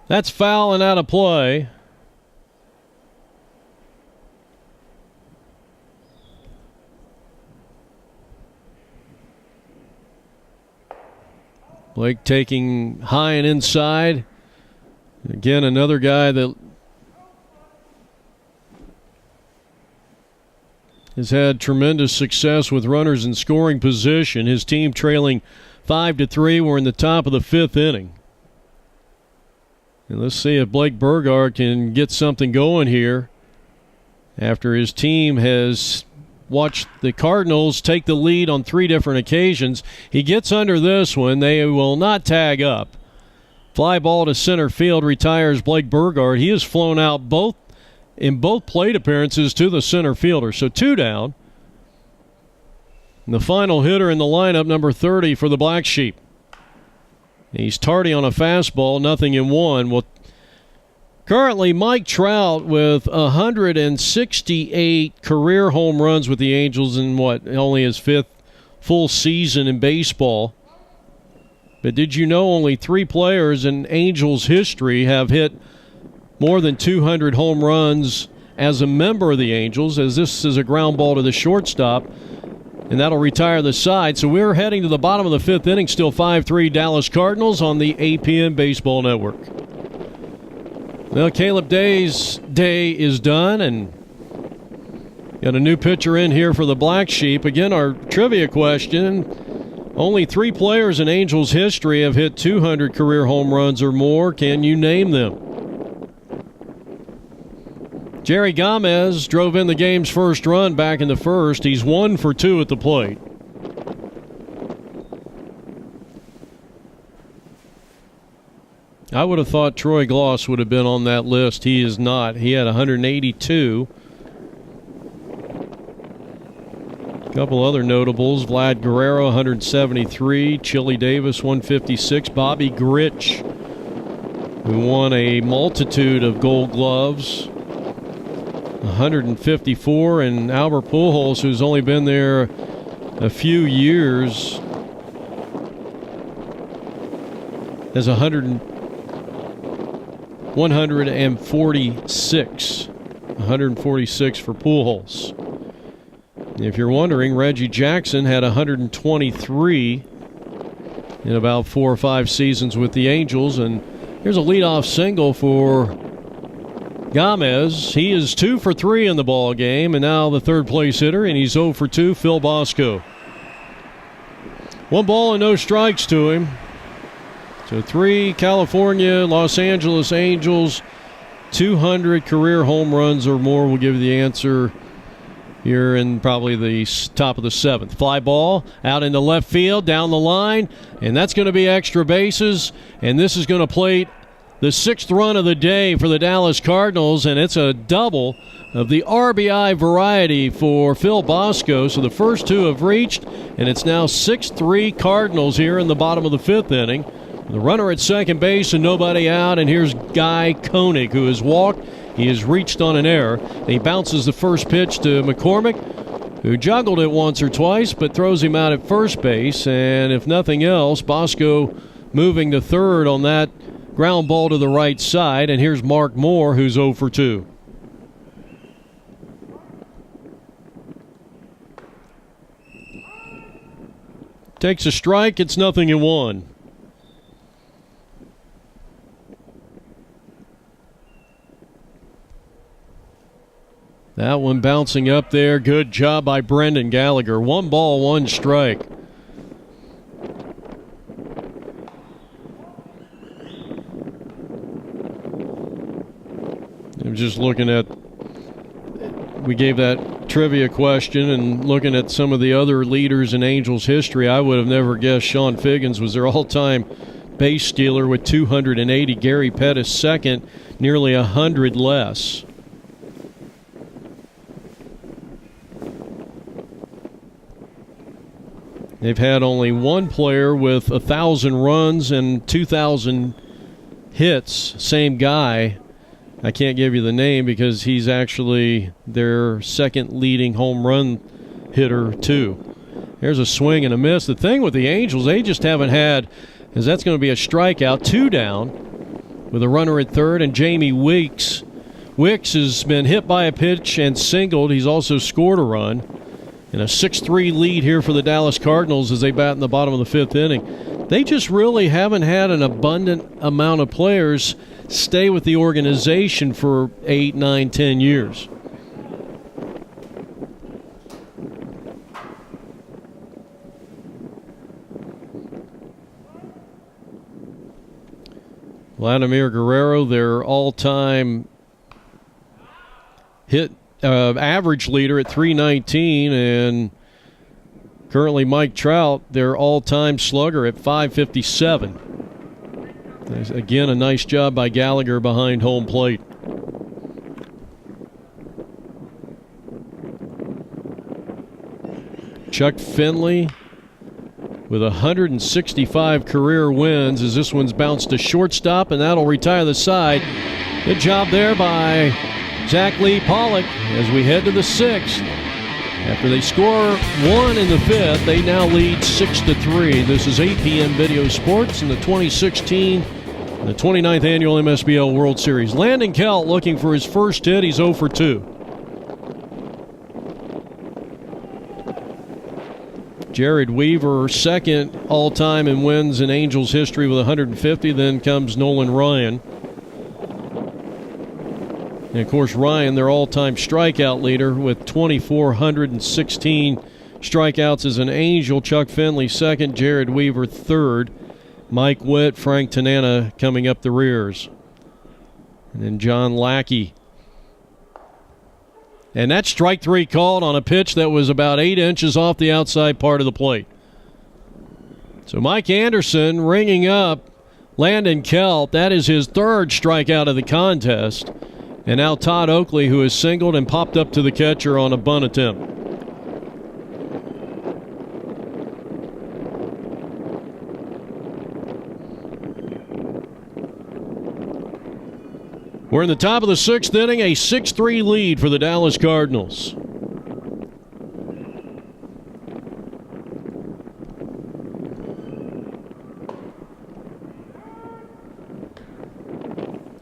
That's foul and out of play. Blake taking high and inside. Again, another guy that has had tremendous success with runners in scoring position. His team trailing 5-3. We're in the top of the fifth inning. And let's see if Blake Burgard can get something going here after his team has watched the Cardinals take the lead on 3 different occasions. He gets under this one. They will not tag up. Fly ball to center field retires Blake Burgard. He has flown out in both plate appearances to the center fielder. So 2 down. And the final hitter in the lineup, number 30 for the Black Sheep. He's tardy on a fastball, 0-1. Well, currently, Mike Trout with 168 career home runs with the Angels in only his 5th full season in baseball. But did you know only 3 players in Angels history have hit more than 200 home runs as a member of the Angels, as this is a ground ball to the shortstop, and that'll retire the side. So we're heading to the bottom of the 5th inning, still 5-3 Dallas Cardinals on the APN Baseball Network. Well, Caleb Day's day is done, and got a new pitcher in here for the Black Sheep. Again, our trivia question, only 3 players in Angels history have hit 200 career home runs or more. Can you name them? Jerry Gomez drove in the game's first run back in the first. He's 1 for 2 at the plate. I would have thought Troy Gloss would have been on that list. He is not. He had 182. A couple other notables. Vlad Guerrero, 173. Chili Davis, 156. Bobby Grich, who won a multitude of Gold Gloves, 154. And Albert Pujols, who's only been there a few years, has 146. 146 for Pujols. If you're wondering, Reggie Jackson had 123 in about 4 or 5 seasons with the Angels. And here's a leadoff single for Gomez. He is 2 for 3 in the ball game, and now the third place hitter, and he's 0 for 2, Phil Bosco. 1 ball and no strikes to him. So 3 California, Los Angeles Angels, 200 career home runs or more. We'll give you the answer here in probably the top of the 7th. Fly ball out into left field, down the line, and that's going to be extra bases. And this is going to plate the 6th run of the day for the Dallas Cardinals, and it's a double of the RBI variety for Phil Bosco. So the first 2 have reached, and it's now 6-3 Cardinals here in the bottom of the 5th inning. The runner at second base and nobody out, and here's Guy Koenig, who has walked. He has reached on an error. And he bounces the first pitch to McCormick, who juggled it once or twice, but throws him out at first base. And if nothing else, Bosco moving to third on that ground ball to the right side. And here's Mark Moore, who's 0 for 2. Takes a strike, it's 0-1. That one bouncing up there. Good job by Brendan Gallagher. 1 ball, 1 strike. I'm just looking at, we gave that trivia question, and looking at some of the other leaders in Angels history, I would have never guessed Sean Figgins was their all-time base stealer with 280. Gary Pettis second, nearly 100 less. They've had only one player with 1,000 runs and 2,000 hits. Same guy. I can't give you the name because he's actually their second leading home run hitter, too. There's a swing and a miss. The thing with the Angels, they just haven't had, as that's going to be a strikeout, 2 down with a runner at third, and Jamie Weeks. Wicks has been hit by a pitch and singled. He's also scored a run. And a 6-3 lead here for the Dallas Cardinals as they bat in the bottom of the 5th inning. They just really haven't had an abundant amount of players stay with the organization for 8, 9, 10 years. Vladimir Guerrero, their all-time hit average leader at 319, and currently Mike Trout, their all-time slugger at 557. Again, a nice job by Gallagher behind home plate. Chuck Finley with 165 career wins as this one's bounced to shortstop, and that'll retire the side. Good job there by Zach Lee Pollock as we head to the 6th. After they score 1 in the 5th, they now lead 6-3. This is 8 p.m. Video Sports in the 2016 and the 29th Annual MSBL World Series. Landon Kelt looking for his first hit. He's 0 for 2. Jared Weaver, second all-time in wins in Angels history with 150. Then comes Nolan Ryan. And, of course, Ryan, their all-time strikeout leader with 2,416 strikeouts as an Angel. Chuck Finley second, Jared Weaver third. Mike Witt, Frank Tanana coming up the rears. And then John Lackey. And that's strike 3 called on a pitch that was about 8 inches off the outside part of the plate. So Mike Anderson ringing up Landon Kelt. That is his 3rd strikeout of the contest. And now Todd Oakley, who has singled and popped up to the catcher on a bunt attempt. We're in the top of the 6th inning, a 6-3 lead for the Dallas Cardinals.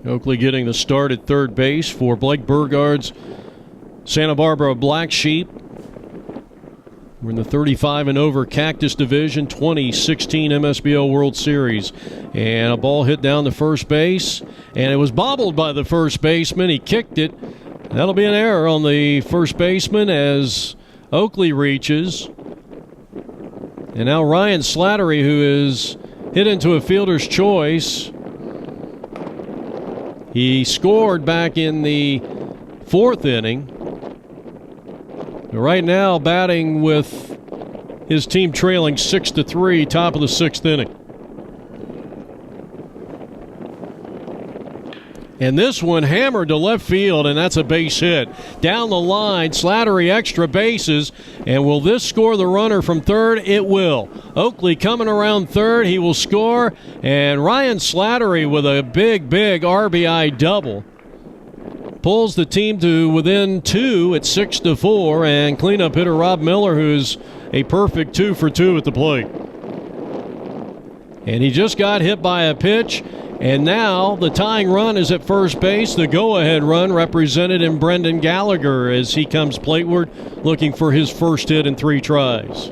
Oakley getting the start at third base for Blake Burgard's Santa Barbara Black Sheep. We're in the 35 and over Cactus Division 2016 MSBL World Series. And a ball hit down the first base, and it was bobbled by the first baseman. He kicked it. That'll be an error on the first baseman as Oakley reaches. And now Ryan Slattery, who is hit into a fielder's choice. He scored back in the 4th inning. Right now, batting with his team trailing 6-3, top of the 6th inning. And this one hammered to left field, and that's a base hit. Down the line, Slattery extra bases. And will this score the runner from third? It will. Oakley coming around third. He will score. And Ryan Slattery with a big, big RBI double pulls the team to within 2 at 6-4. And cleanup hitter Rob Miller, who's a perfect 2 for 2 at the plate. And he just got hit by a pitch. And now the tying run is at first base. The go-ahead run represented in Brendan Gallagher as he comes plateward looking for his first hit in 3 tries.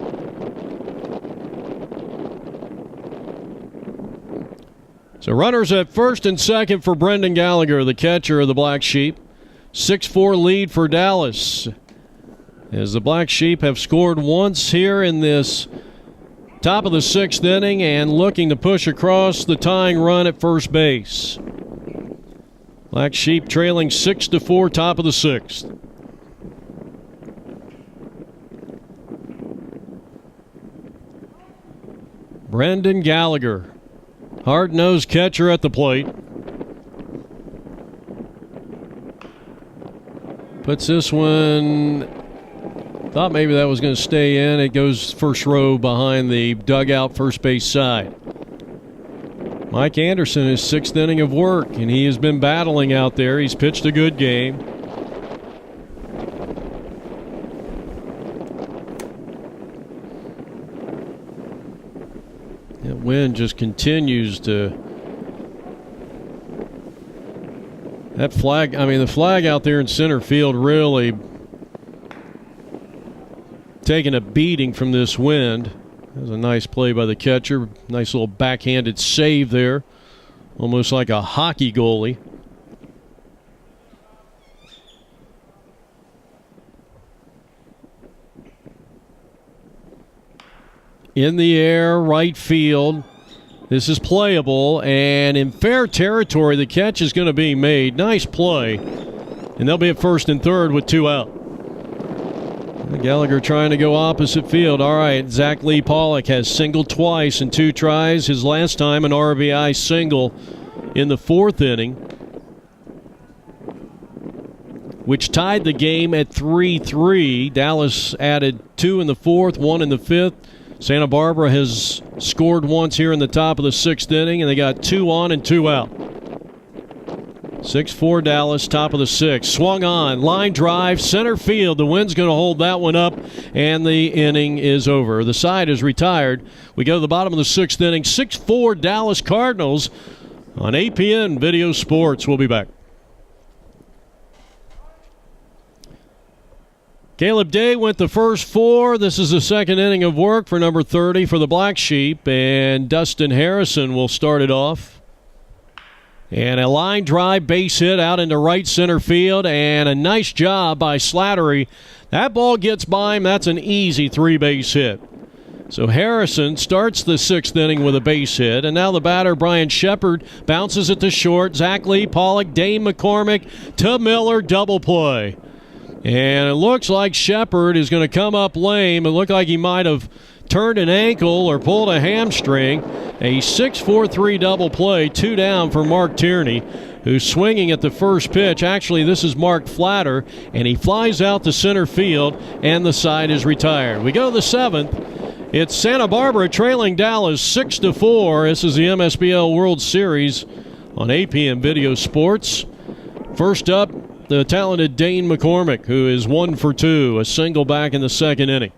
So runners at first and second for Brendan Gallagher, the catcher of the Black Sheep. 6-4 lead for Dallas, as the Black Sheep have scored once here in this top of the 6th inning and looking to push across the tying run at first base. Black Sheep trailing 6-4, top of the 6th. Brendan Gallagher, hard-nosed catcher at the plate. Puts this one, thought maybe that was going to stay in. It goes first row behind the dugout first base side. Mike Anderson, his 6th inning of work, and he has been battling out there. He's pitched a good game. That wind just continues to... That flag, the flag out there in center field really taking a beating from this wind. That was a nice play by the catcher. Nice little backhanded save there. Almost like a hockey goalie. In the air, right field. This is playable, and in fair territory, the catch is going to be made. Nice play. And they'll be at first and third with 2 out. Gallagher trying to go opposite field. All right, Zach Lee Pollock has singled twice in 2 tries. His last time an RBI single in the 4th inning, which tied the game at 3-3. Dallas added 2 in the 4th, 1 in the 5th. Santa Barbara has scored once here in the top of the 6th inning, and they got 2 on and 2 out. 6-4 Dallas, top of the 6th. Swung on, line drive, center field. The wind's going to hold that one up, and the inning is over. The side is retired. We go to the bottom of the 6th inning. 6-4 Dallas Cardinals on APN Video Sports. We'll be back. Caleb Day went the first 4. This is the 2nd inning of work for number 30 for the Black Sheep, and Dustin Harrison will start it off. And a line drive base hit out into right center field, and a nice job by Slattery. That ball gets by him. That's an easy 3-base hit. So Harrison starts the 6th inning with a base hit, and now the batter, Brian Shepard, bounces it to short. Zach Lee Pollock, Dane McCormick to Miller, double play. And it looks like Shepard is going to come up lame. It looked like he might have turned an ankle or pulled a hamstring. A 6-4-3 double play, 2 down for Mark Tierney, who's swinging at the first pitch. Actually, this is Mark Flatter, and he flies out to center field, and the side is retired. We go to the 7th. It's Santa Barbara trailing Dallas 6-4. This is the MSBL World Series on APM Video Sports. First up, the talented Dane McCormick, who is 1 for 2, a single back in the 2nd inning.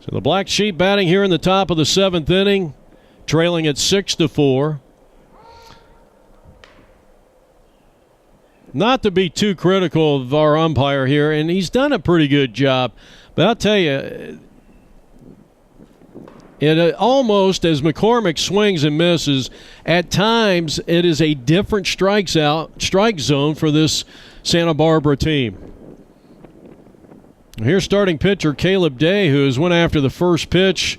So the Black Sheep batting here in the top of the 7th inning, trailing at 6-4. Not to be too critical of our umpire here, and he's done a pretty good job, but I'll tell you, it almost, as McCormick swings and misses, at times it is a different strike zone for this Santa Barbara team. Here's starting pitcher Caleb Day, who has went after the first pitch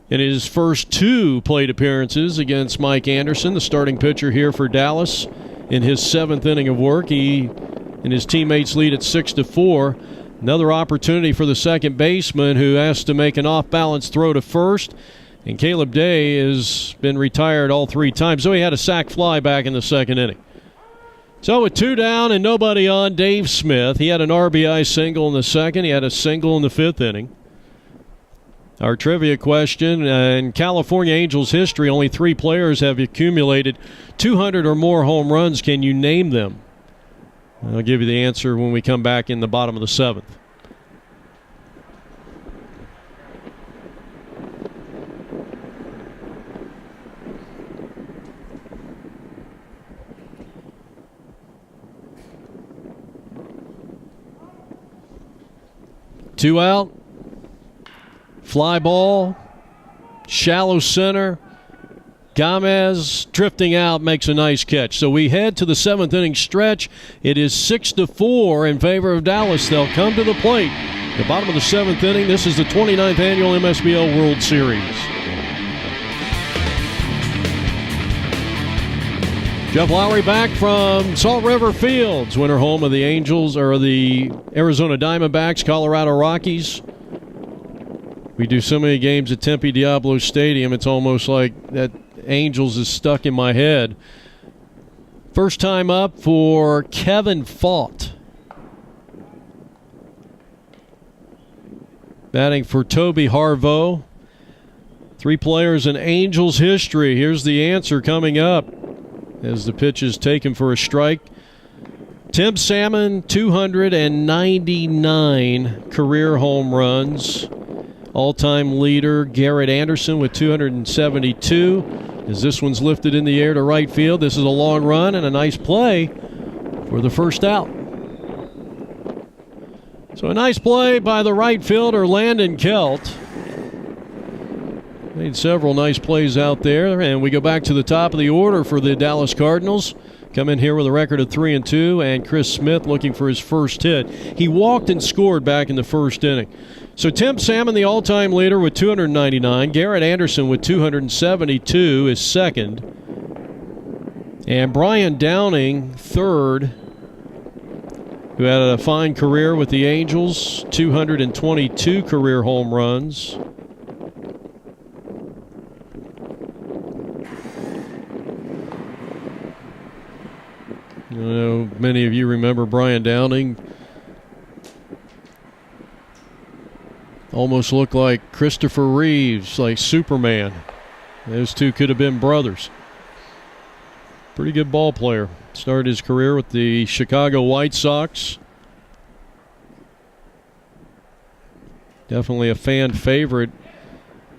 in his first 2 plate appearances against Mike Anderson, the starting pitcher here for Dallas, in his 7th inning of work. He and his teammates lead at 6-4. Another opportunity for the second baseman, who has to make an off-balance throw to first. And Caleb Day has been retired all 3 times, so he had a sac fly back in the 2nd inning. So with 2 down and nobody on, Dave Smith. He had an RBI single in the second. He had a single in the 5th inning. Our trivia question, in California Angels history, only 3 players have accumulated 200 or more home runs. Can you name them? I'll give you the answer when we come back in the bottom of the 7th. Two out. Fly ball. Shallow center. Gomez drifting out makes a nice catch. So we head to the 7th inning stretch. It is 6-4 in favor of Dallas. They'll come to the plate. The bottom of the 7th inning. This is the 29th annual MSBL World Series. Jeff Lowry back from Salt River Fields, winter home of the Angels, or the Arizona Diamondbacks, Colorado Rockies. We do so many games at Tempe Diablo Stadium, it's almost like that Angels is stuck in my head. First time up for Kevin Faught. Batting for Toby Harveau. 3 players in Angels history. Here's the answer coming up as the pitch is taken for a strike. Tim Salmon, 299 career home runs. All-time leader Garrett Anderson with 272. As this one's lifted in the air to right field, this is a long run and a nice play for the first out. So a nice play by the right fielder, Landon Kelt. Made several nice plays out there, and we go back to the top of the order for the Dallas Cardinals. Come in here with a record of 3-2, and Chris Smith looking for his first hit. He walked and scored back in the 1st inning. So Tim Salmon, the all-time leader with 299. Garrett Anderson with 272 is second. And Brian Downing, third, who had a fine career with the Angels, 222 career home runs. I know many of you remember Brian Downing. Almost looked like Christopher Reeves, like Superman. Those two could have been brothers. Pretty good ball player. Started his career with the Chicago White Sox. Definitely a fan favorite.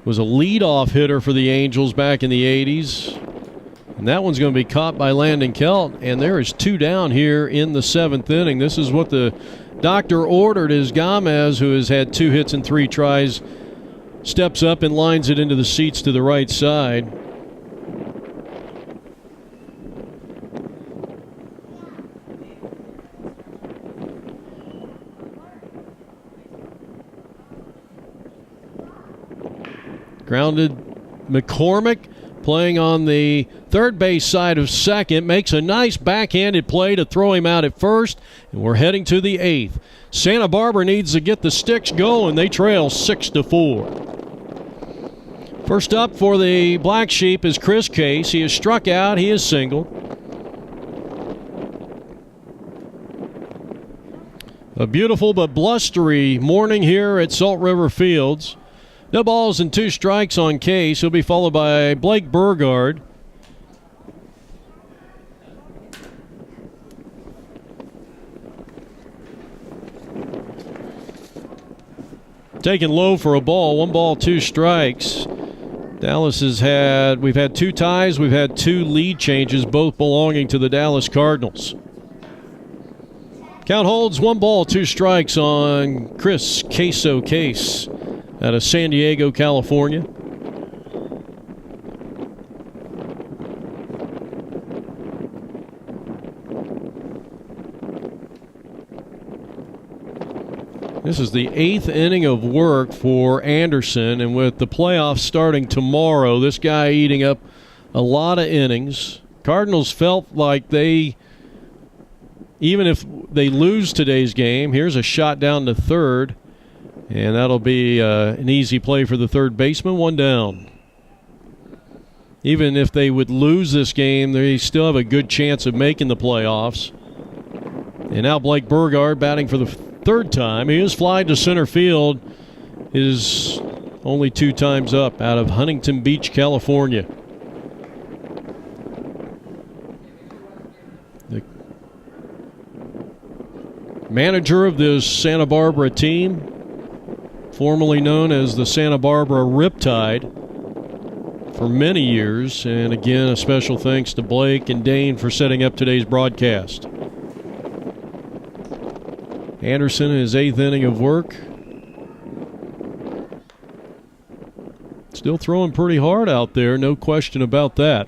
Was a leadoff hitter for the Angels back in the 80s. And that one's going to be caught by Landon Kelt. And there is 2 down here in the 7th inning. This is what the doctor ordered as Gomez, who has had 2 hits and 3 tries, steps up and lines it into the seats to the right side. Grounded McCormick, playing on the third base side of second, makes a nice backhanded play to throw him out at first, and we're heading to the 8th. Santa Barbara needs to get the sticks going. They trail 6-4. First up for the Black Sheep is Chris Case. He is struck out. He is singled. A beautiful but blustery morning here at Salt River Fields. No balls and 2 strikes on Case. He'll be followed by Blake Burgard. Taken low for a ball. 1 ball, 2 strikes. Dallas we've had 2 ties. We've had 2 lead changes, both belonging to the Dallas Cardinals. Count holds 1 ball, 2 strikes on Chris Queso Case out of San Diego, California. This is the 8th inning of work for Anderson, and with the playoffs starting tomorrow, this guy eating up a lot of innings. Cardinals felt like even if they lose today's game, here's a shot down to third. And that'll be an easy play for the third baseman. 1 down. even if they would lose this game, they still have a good chance of making the playoffs. And now Blake Burgard batting for the third time. He is flying to center field. Is only 2 times up out of Huntington Beach, California. The manager of this Santa Barbara team, formerly known as the Santa Barbara Riptide, for many years. And again, a special thanks to Blake and Dane for setting up today's broadcast. Anderson in his 8th inning of work. Still throwing pretty hard out there, no question about that.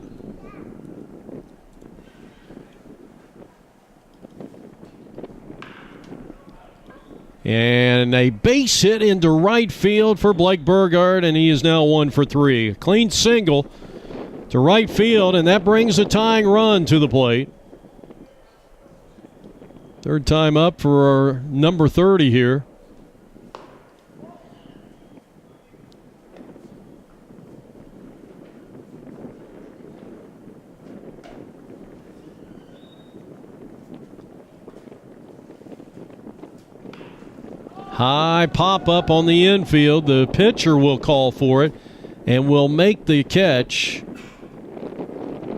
And a base hit into right field for Blake Burgard, and he is now 1 for 3. A clean single to right field, and that brings a tying run to the plate. Third time up for our number 30 here. High pop-up on the infield. The pitcher will call for it and will make the catch.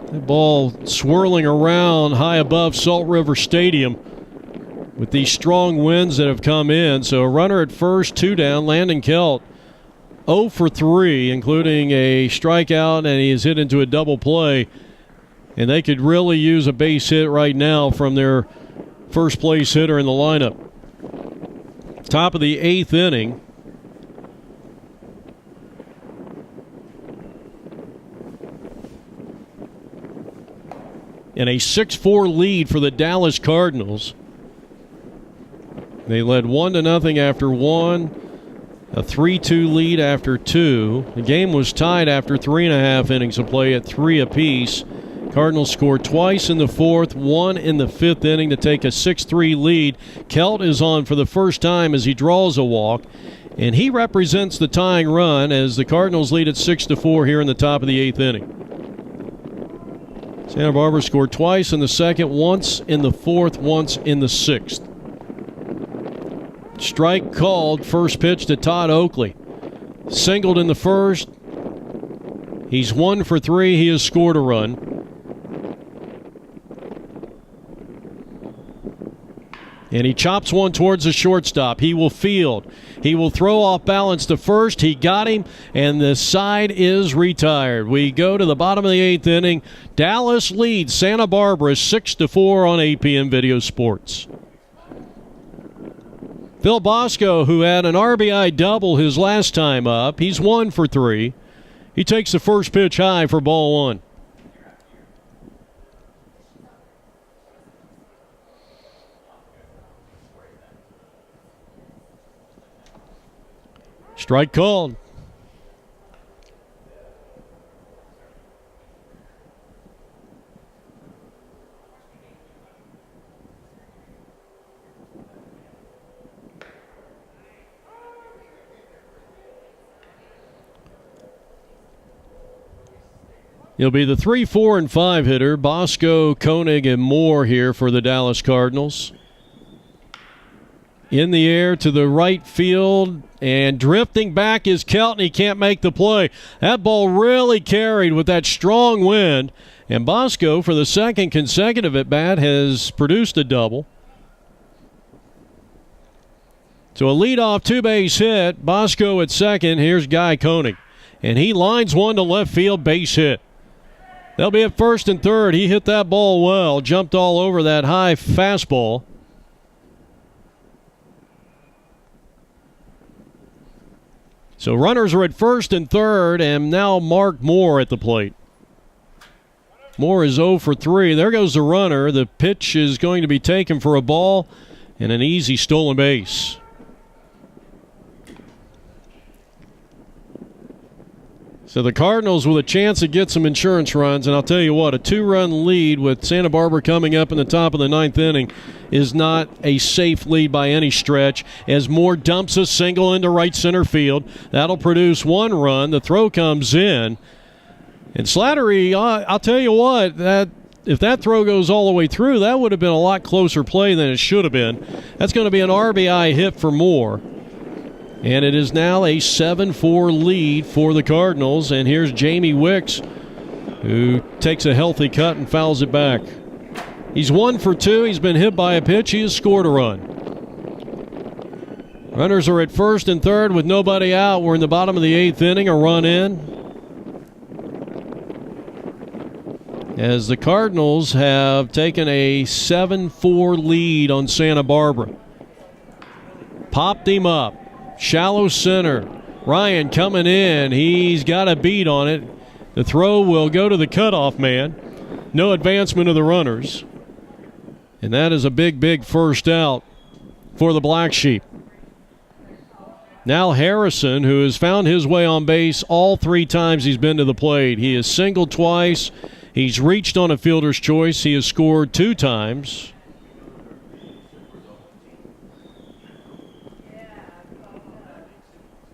The ball swirling around high above Salt River Stadium with these strong winds that have come in. So a runner at first, 2 down. Landon Kelt 0 for 3, including a strikeout, and he is hit into a double play. And they could really use a base hit right now from their first place hitter in the lineup. Top of the 8th inning. And a 6-4 lead for the Dallas Cardinals. They led 1-0 after 1, a 3-2 lead after 2. The game was tied after 3.5 innings of play at 3 apiece. Cardinals scored twice in the 4th, 1 in the 5th inning to take a 6-3 lead. Kelt is on for the first time as he draws a walk, and he represents the tying run as the Cardinals lead at 6-4 here in the top of the 8th inning. Santa Barbara scored twice in the 2nd, once in the 4th, once in the 6th. Strike called, first pitch to Todd Oakley. Singled in the 1st. He's 1 for 3. He has scored a run. And he chops one towards the shortstop. He will field. He will throw off balance to first. He got him, and the side is retired. We go to the bottom of the 8th inning. Dallas leads Santa Barbara 6-4 on APM Video Sports. Phil Bosco, who had an RBI double his last time up, he's 1 for 3. He takes the first pitch high for ball 1. Strike called. It'll be the 3, 4, and 5 hitter. Bosco, Koenig, and Moore here for the Dallas Cardinals. In the air to the right field, and drifting back is Kelton. He can't make the play. That ball really carried with that strong wind, and Bosco, for the second consecutive at-bat, has produced a double. So a leadoff two-base hit. Bosco at second. Here's Guy Koenig, and he lines one to left field, base hit. They'll be at first and third. He hit that ball well, jumped all over that high fastball. So runners are at first and third, and now Mark Moore at the plate. Moore is 0 for 3. There goes the runner. The pitch is going to be taken for a ball and an easy stolen base. So the Cardinals with a chance to get some insurance runs, and I'll tell you what, a 2-run lead with Santa Barbara coming up in the top of the 9th inning is not a safe lead by any stretch, as Moore dumps a single into right center field. That'll produce 1 run. The throw comes in, And Slattery, I'll tell you what, that if that throw goes all the way through, that would have been a lot closer play than it should have been. That's going to be an RBI hit for Moore. And it is now a 7-4 lead for the Cardinals. And here's Jamie Wicks, who takes a healthy cut and fouls it back. He's 1 for 2. He's been hit by a pitch. He has scored a run. Runners are at first and third with nobody out. We're in the bottom of the 8th inning, a run in. As the Cardinals have taken a 7-4 lead on Santa Barbara. Popped him up. Shallow center. Ryan coming in. He's got a beat on it. The throw will go to the cutoff man. No advancement of the runners. And that is a big, big first out for the Black Sheep. Now Harrison, who has found his way on base all 3 times he's been to the plate. He has singled twice. He's reached on a fielder's choice. He has scored 2 times.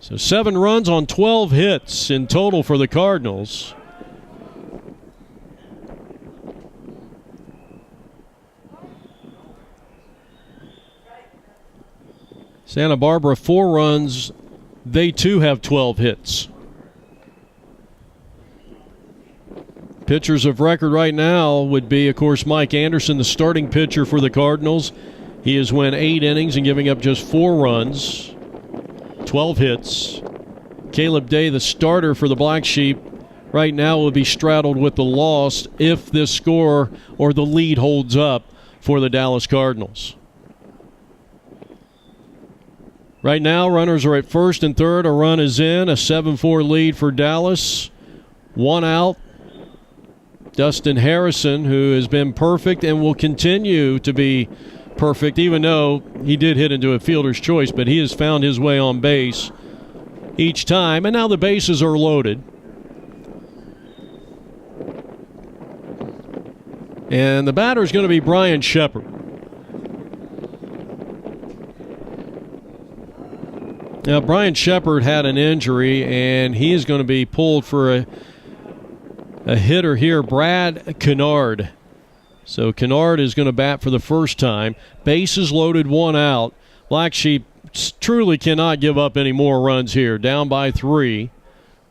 So 7 runs on 12 hits in total for the Cardinals. Santa Barbara 4 runs. They too have 12 hits. Pitchers of record right now would be, of course, Mike Anderson, the starting pitcher for the Cardinals. He has won 8 innings and giving up just 4 runs, 12 hits. Caleb Day, the starter for the Black Sheep, right now will be straddled with the loss if this score or the lead holds up for the Dallas Cardinals. Right now, runners are at first and third. A run is in. A 7-4 lead for Dallas. 1 out. Dustin Harrison, who has been perfect and will continue to be perfect, even though he did hit into a fielder's choice, but he has found his way on base each time, and now the bases are loaded. And the batter is going to be Brian Shepard. Now, Brian Shepard had an injury, and he is going to be pulled for a hitter here, Brad Kennard. So Kennard is going to bat for the first time. Bases loaded, 1 out. Black Sheep truly cannot give up any more runs here. Down by 3.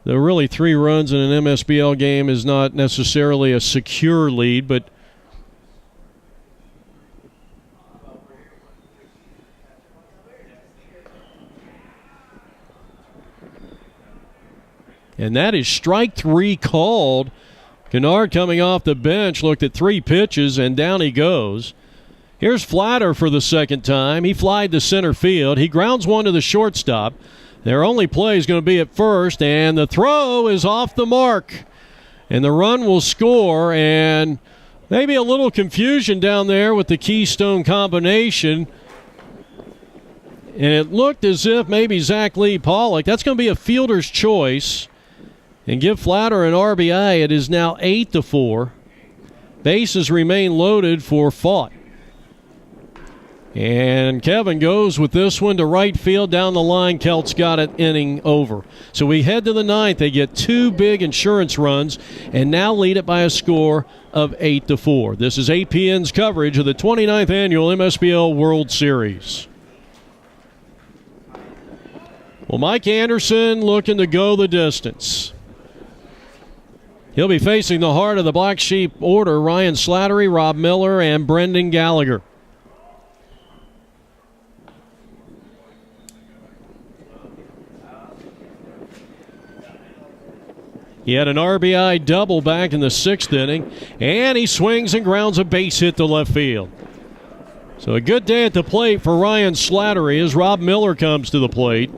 Though really 3 runs in an MSBL game is not necessarily a secure lead, but and that is strike 3 called. Kennard coming off the bench, looked at 3 pitches, and down he goes. Here's Flatter for the second time. He flied to center field. He grounds one to the shortstop. Their only play is going to be at first, and the throw is off the mark. And the run will score, and maybe a little confusion down there with the Keystone combination. And it looked as if maybe Zach Lee Pollock, that's going to be a fielder's choice, and give Flatter an RBI. It is now 8-4. Bases remain loaded for Fought. And Kevin goes with this one to right field down the line. Kelt's got it, inning over. So we head to the 9th. They get 2 big insurance runs and now lead it by a score of 8-4. This is APN's coverage of the 29th annual MSBL World Series. Well, Mike Anderson looking to go the distance. He'll be facing the heart of the Black Sheep order, Ryan Slattery, Rob Miller, and Brendan Gallagher. He had an RBI double back in the 6th inning, and he swings and grounds a base hit to left field. So a good day at the plate for Ryan Slattery as Rob Miller comes to the plate.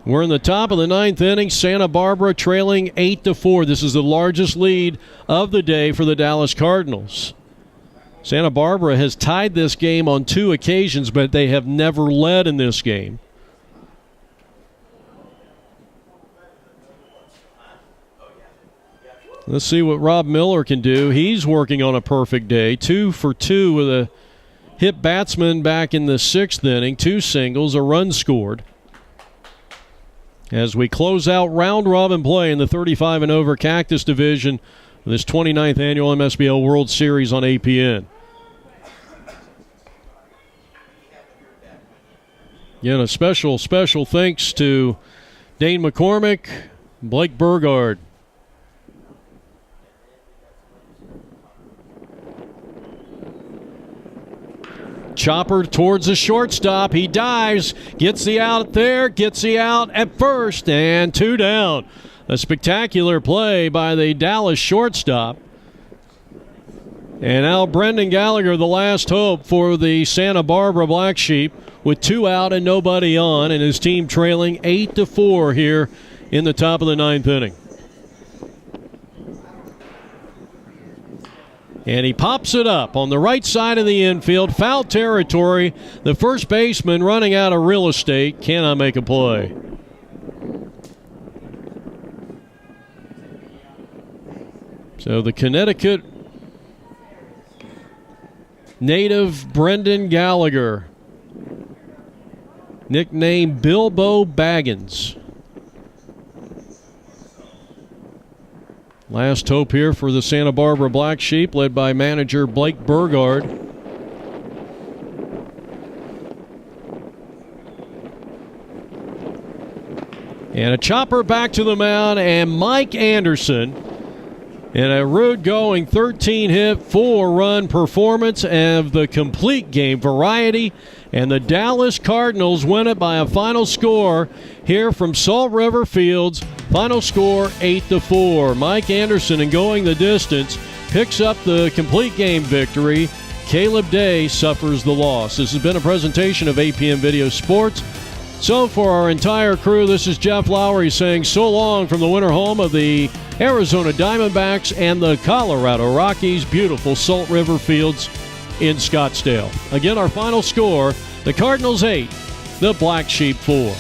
We're in the top of the 9th inning. Santa Barbara trailing 8-4. This is the largest lead of the day for the Dallas Cardinals. Santa Barbara has tied this game on 2 occasions, but they have never led in this game. Let's see what Rob Miller can do. He's working on a perfect day. 2 for 2 with a hit batsman back in the 6th inning. 2 singles, a run scored. as we close out round robin play in the 35 and over Cactus Division of this 29th annual MSBL World Series on APN. Again, a special thanks to Dane McCormick, Blake Burgard. Chopper towards the shortstop. He dives, gets the out there, gets the out at first, and 2 down. A spectacular play by the Dallas shortstop. And now Brendan Gallagher, the last hope for the Santa Barbara Black Sheep, with 2 out and nobody on, and his team trailing 8-4 here in the top of the 9th inning. And he pops it up on the right side of the infield, foul territory. The first baseman running out of real estate cannot make a play. So the Connecticut native Brendan Gallagher, nicknamed Bilbo Baggins. Last hope here for the Santa Barbara Black Sheep, led by manager Blake Burgard. And a chopper back to the mound, and Mike Anderson in a road-going 13-hit, 4-run performance of the complete game variety. And the Dallas Cardinals win it by a final score here from Salt River Fields. Final score 8-4. Mike Anderson, in going the distance, picks up the complete game victory. Caleb Day suffers the loss. This has been a presentation of APM Video Sports. So for our entire crew, this is Jeff Lowry saying so long from the winter home of the Arizona Diamondbacks and the Colorado Rockies, beautiful Salt River Fields in Scottsdale. Again, our final score, the Cardinals 8, the Black Sheep 4.